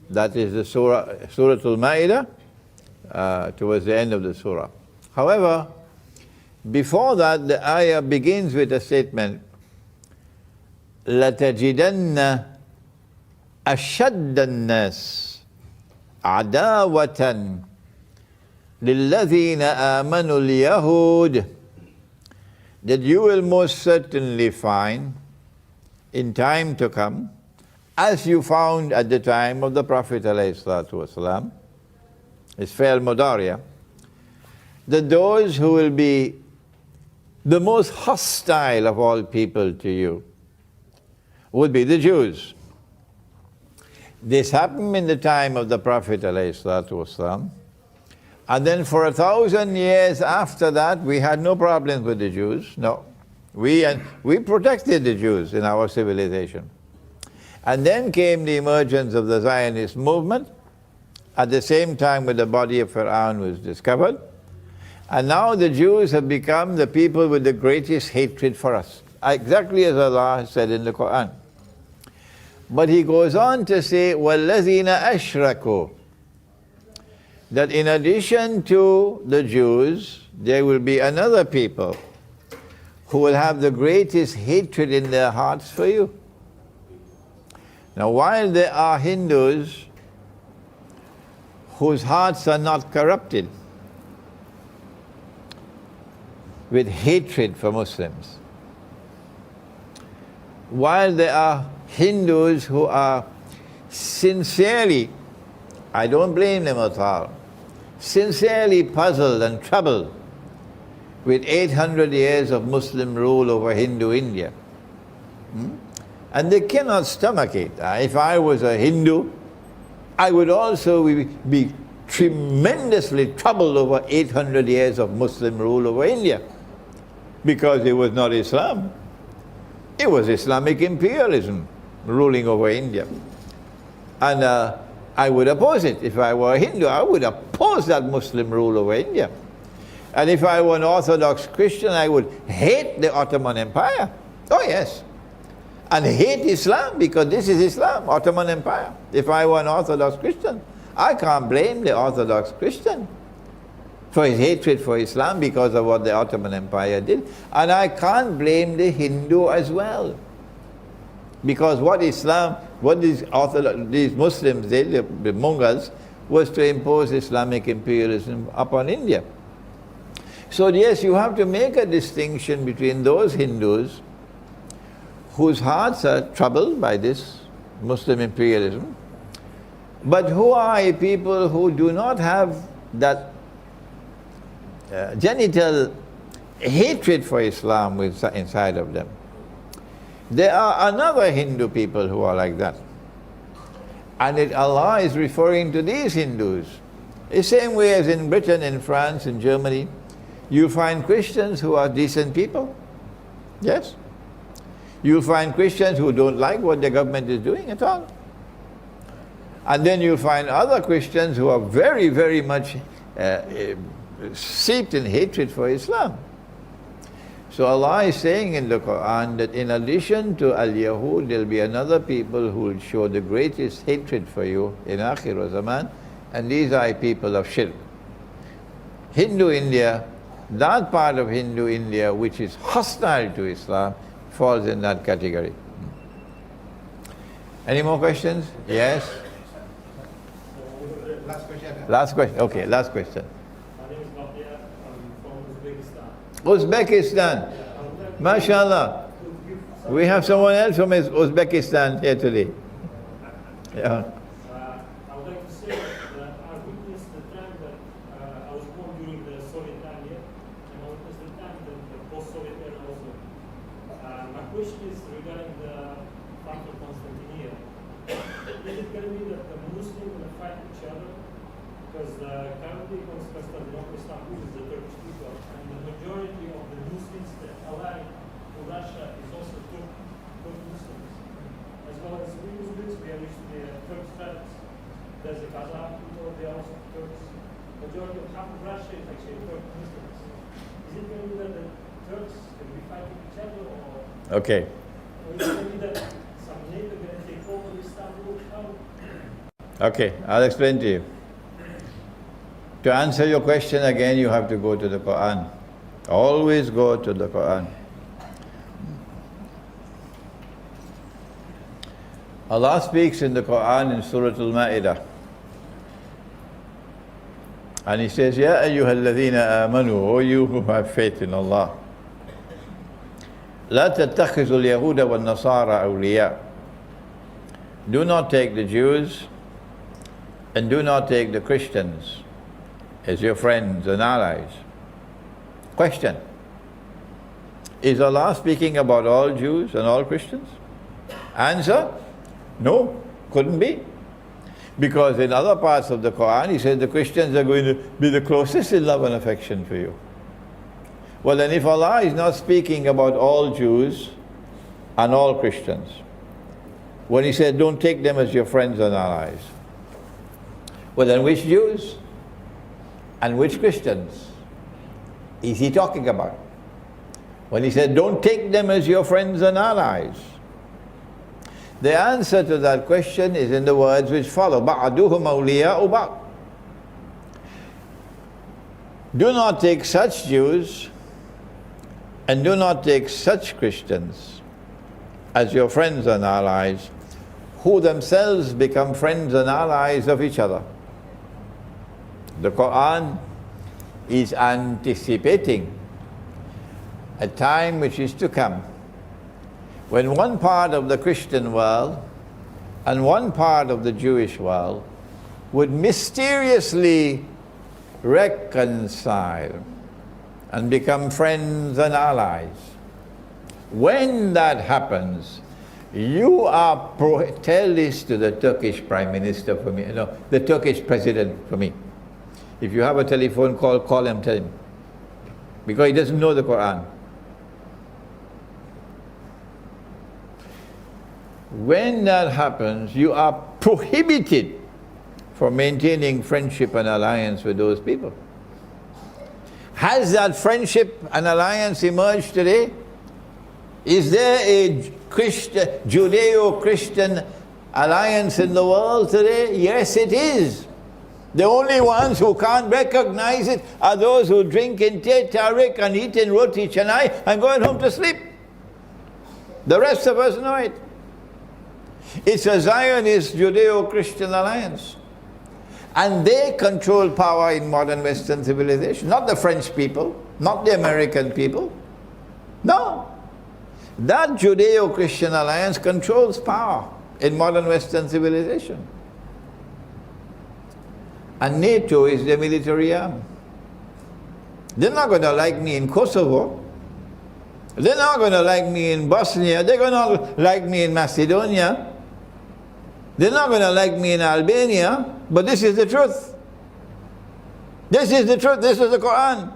That is the Surah Al-Ma'idah, towards the end of the surah. However, before that, the ayah begins with a statement, لَتَجِدَنَّ أَشَدَّ النَّاسِ عَدَاوَةً لِلَّذِينَ آمَنُوا الْيَهُودِ, that you will most certainly find in time to come, as you found at the time of the Prophet ﷺ, it's Fi'l Mudariya, that those who will be the most hostile of all people to you would be the Jews. This happened in the time of the Prophet ﷺ, and then for 1,000 years after that we had no problems with the Jews. No, we protected the Jews in our civilization. And then came the emergence of the Zionist movement at the same time when the body of Pharaoh was discovered. And now the Jews have become the people with the greatest hatred for us, exactly as Allah said in the Quran. But He goes on to say, وَالَّذِينَ أَشْرَكُوا, that in addition to the Jews, there will be another people who will have the greatest hatred in their hearts for you. Now, while there are Hindus whose hearts are not corrupted with hatred for Muslims, while there are Hindus who are sincerely, I don't blame them at all, sincerely puzzled and troubled with 800 years of Muslim rule over Hindu India. And they cannot stomach it. If I was a Hindu, I would also be tremendously troubled over 800 years of Muslim rule over India, because it was not Islam. It was Islamic imperialism ruling over India. And I would oppose it. If I were a Hindu, I would oppose that Muslim rule over India. And if I were an Orthodox Christian, I would hate the Ottoman Empire. Oh yes. And hate Islam, because this is Islam, Ottoman Empire. If I were an Orthodox Christian, I can't blame the Orthodox Christian for his hatred for Islam because of what the Ottoman Empire did. And I can't blame the Hindu as well, because what these Muslims did, the Mongols, was to impose Islamic imperialism upon India. So yes, you have to make a distinction between those Hindus whose hearts are troubled by this Muslim imperialism, but who are a people who do not have that genital hatred for Islam inside of them. There are another Hindu people who are like that. And Allah is referring to these Hindus. The same way as in Britain, in France, in Germany, you find Christians who are decent people. Yes. You find Christians who don't like what the government is doing at all. And then you find other Christians who are very, very much steeped in hatred for Islam. So Allah is saying in the Quran that in addition to Al-Yahud, there will be another people who will show the greatest hatred for you in Akhir or Zaman, and these are people of Shirk. Hindu India, that part of Hindu India which is hostile to Islam, falls in that category. Any more questions? Yes? Last question. Last question. Okay, last question. My name is Bakhtiar. I'm from Uzbekistan. Uzbekistan. MashaAllah. We have someone else from Uzbekistan here today. Yeah. I would like to say that I witnessed the time that I was born during the Soviet time here, and I witnessed the time that the post-Soviet era also. My question is regarding the fight of Constantinople. Is it going to be that the Muslims will fight each other? Because currently Constantinople Istanbul is the Turkish people, and the majority of the Muslims that ally to Russia is also Turk Muslims. As well as we Muslims, we are usually Turkish tribes. There's the Kazakh people, they are also Turks. Majority of half of Russia is actually Turk Muslims. Is it going to be that the Turks will be fighting each other, or Okay. is it going to be that some NATO going to take over Istanbul? Okay, I'll explain to you. To answer your question again, you have to go to the Quran. Always go to the Quran. Allah speaks in the Quran in Surah Al-Ma'idah. And He says, Ya ayyuhalladhina amanu, O you who have faith in Allah. La tattakhizul yahuda wal nasara awliya. Do not take the Jews and do not take the Christians as your friends and allies. Question. Is Allah speaking about all Jews and all Christians? Answer, no, couldn't be. Because in other parts of the Quran, he said the Christians are going to be the closest in love and affection for you. Well then, if Allah is not speaking about all Jews and all Christians, when he said don't take them as your friends and allies, well then which Jews and which Christians is he talking about? When he said don't take them as your friends and allies, the answer to that question is in the words which follow. بَعْدُهُمْ أَوْلِيَاءُ بَعْضٍ. Do not take such Jews and do not take such Christians as your friends and allies, who themselves become friends and allies of each other. The Quran is anticipating a time which is to come, when one part of the Christian world and one part of the Jewish world would mysteriously reconcile and become friends and allies. When that happens, you are tell this to the Turkish Prime Minister for me, the Turkish President for me. If you have a telephone call, call him, tell him. Because he doesn't know the Quran. When that happens, you are prohibited from maintaining friendship and alliance with those people. Has that friendship and alliance emerged today? Is there a Judeo-Christian alliance in the world today? Yes, it is. The only ones who can't recognize it are those who drink in Teh Tarik and eat in Roti Canai and going home to sleep. The rest of us know it. It's a Zionist Judeo-Christian alliance. And they control power in modern Western civilization. Not the French people, not the American people. No. That Judeo-Christian alliance controls power in modern Western civilization. And NATO is their military arm. They're not going to like me in Kosovo. They're not going to like me in Bosnia. They're going to like me in Macedonia. They're not going to like me in Albania. But this is the truth. This is the truth. This is the Quran.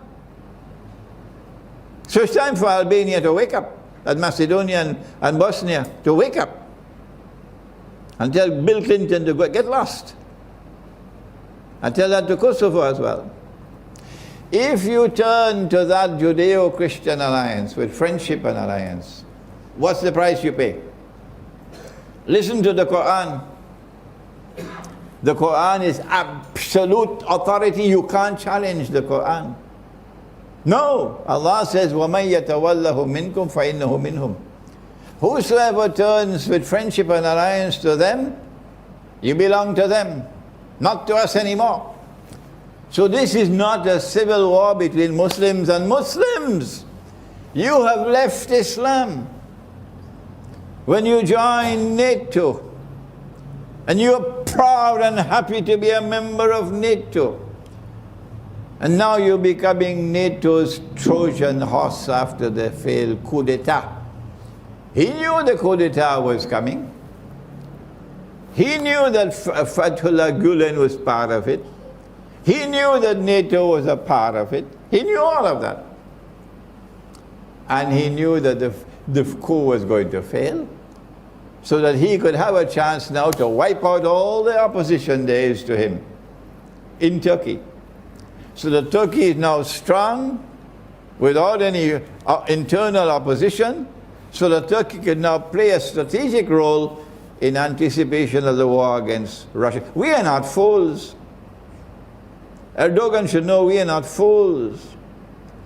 So it's time for Albania to wake up, and Macedonia and Bosnia to wake up, and tell Bill Clinton to get lost. And tell that to Kosovo as well. If you turn to that Judeo-Christian alliance with friendship and alliance, what's the price you pay? Listen to the Quran. The Quran is absolute authority. You can't challenge the Quran. No. Allah says, وَمَنْ يَتَوَلَّهُ مِنْكُمْ فَإِنَّهُ مِنْهُمْ. Whosoever turns with friendship and alliance to them, you belong to them, not to us anymore. So this is not a civil war between Muslims and Muslims. You have left Islam. When you join NATO, and you are proud and happy to be a member of NATO, and now you're becoming NATO's Trojan horse after the failed coup d'etat. He knew the coup d'etat was coming. He knew that Fethullah Gulen was part of it. He knew that NATO was a part of it. He knew all of that. And he knew that the coup was going to fail, so that he could have a chance now to wipe out all the opposition there is to him in Turkey. So that Turkey is now strong without any internal opposition, so that Turkey can now play a strategic role in anticipation of the war against Russia. We are not fools. Erdogan should know we are not fools.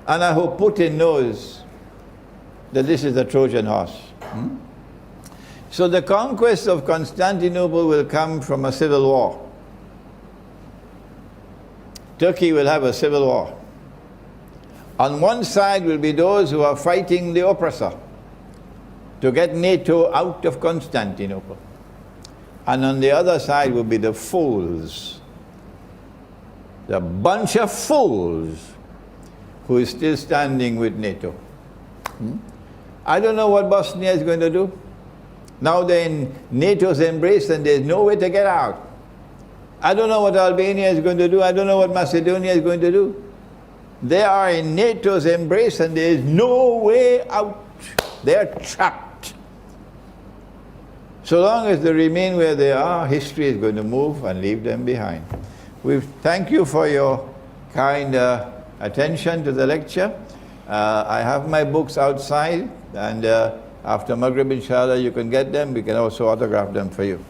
And I hope Putin knows that this is a Trojan horse. So the conquest of Constantinople will come from a civil war. Turkey will have a civil war. On one side will be those who are fighting the oppressor to get NATO out of Constantinople. And on the other side will be the fools, the bunch of fools who is still standing with NATO. I don't know what Bosnia is going to do. Now they're in NATO's embrace and there's no way to get out. I don't know what Albania is going to do. I don't know what Macedonia is going to do. They are in NATO's embrace and there is no way out. They are trapped. So long as they remain where they are, history is going to move and leave them behind. We thank you for your kind attention to the lecture. I have my books outside, and after Maghrib, inshallah, you can get them. We can also autograph them for you.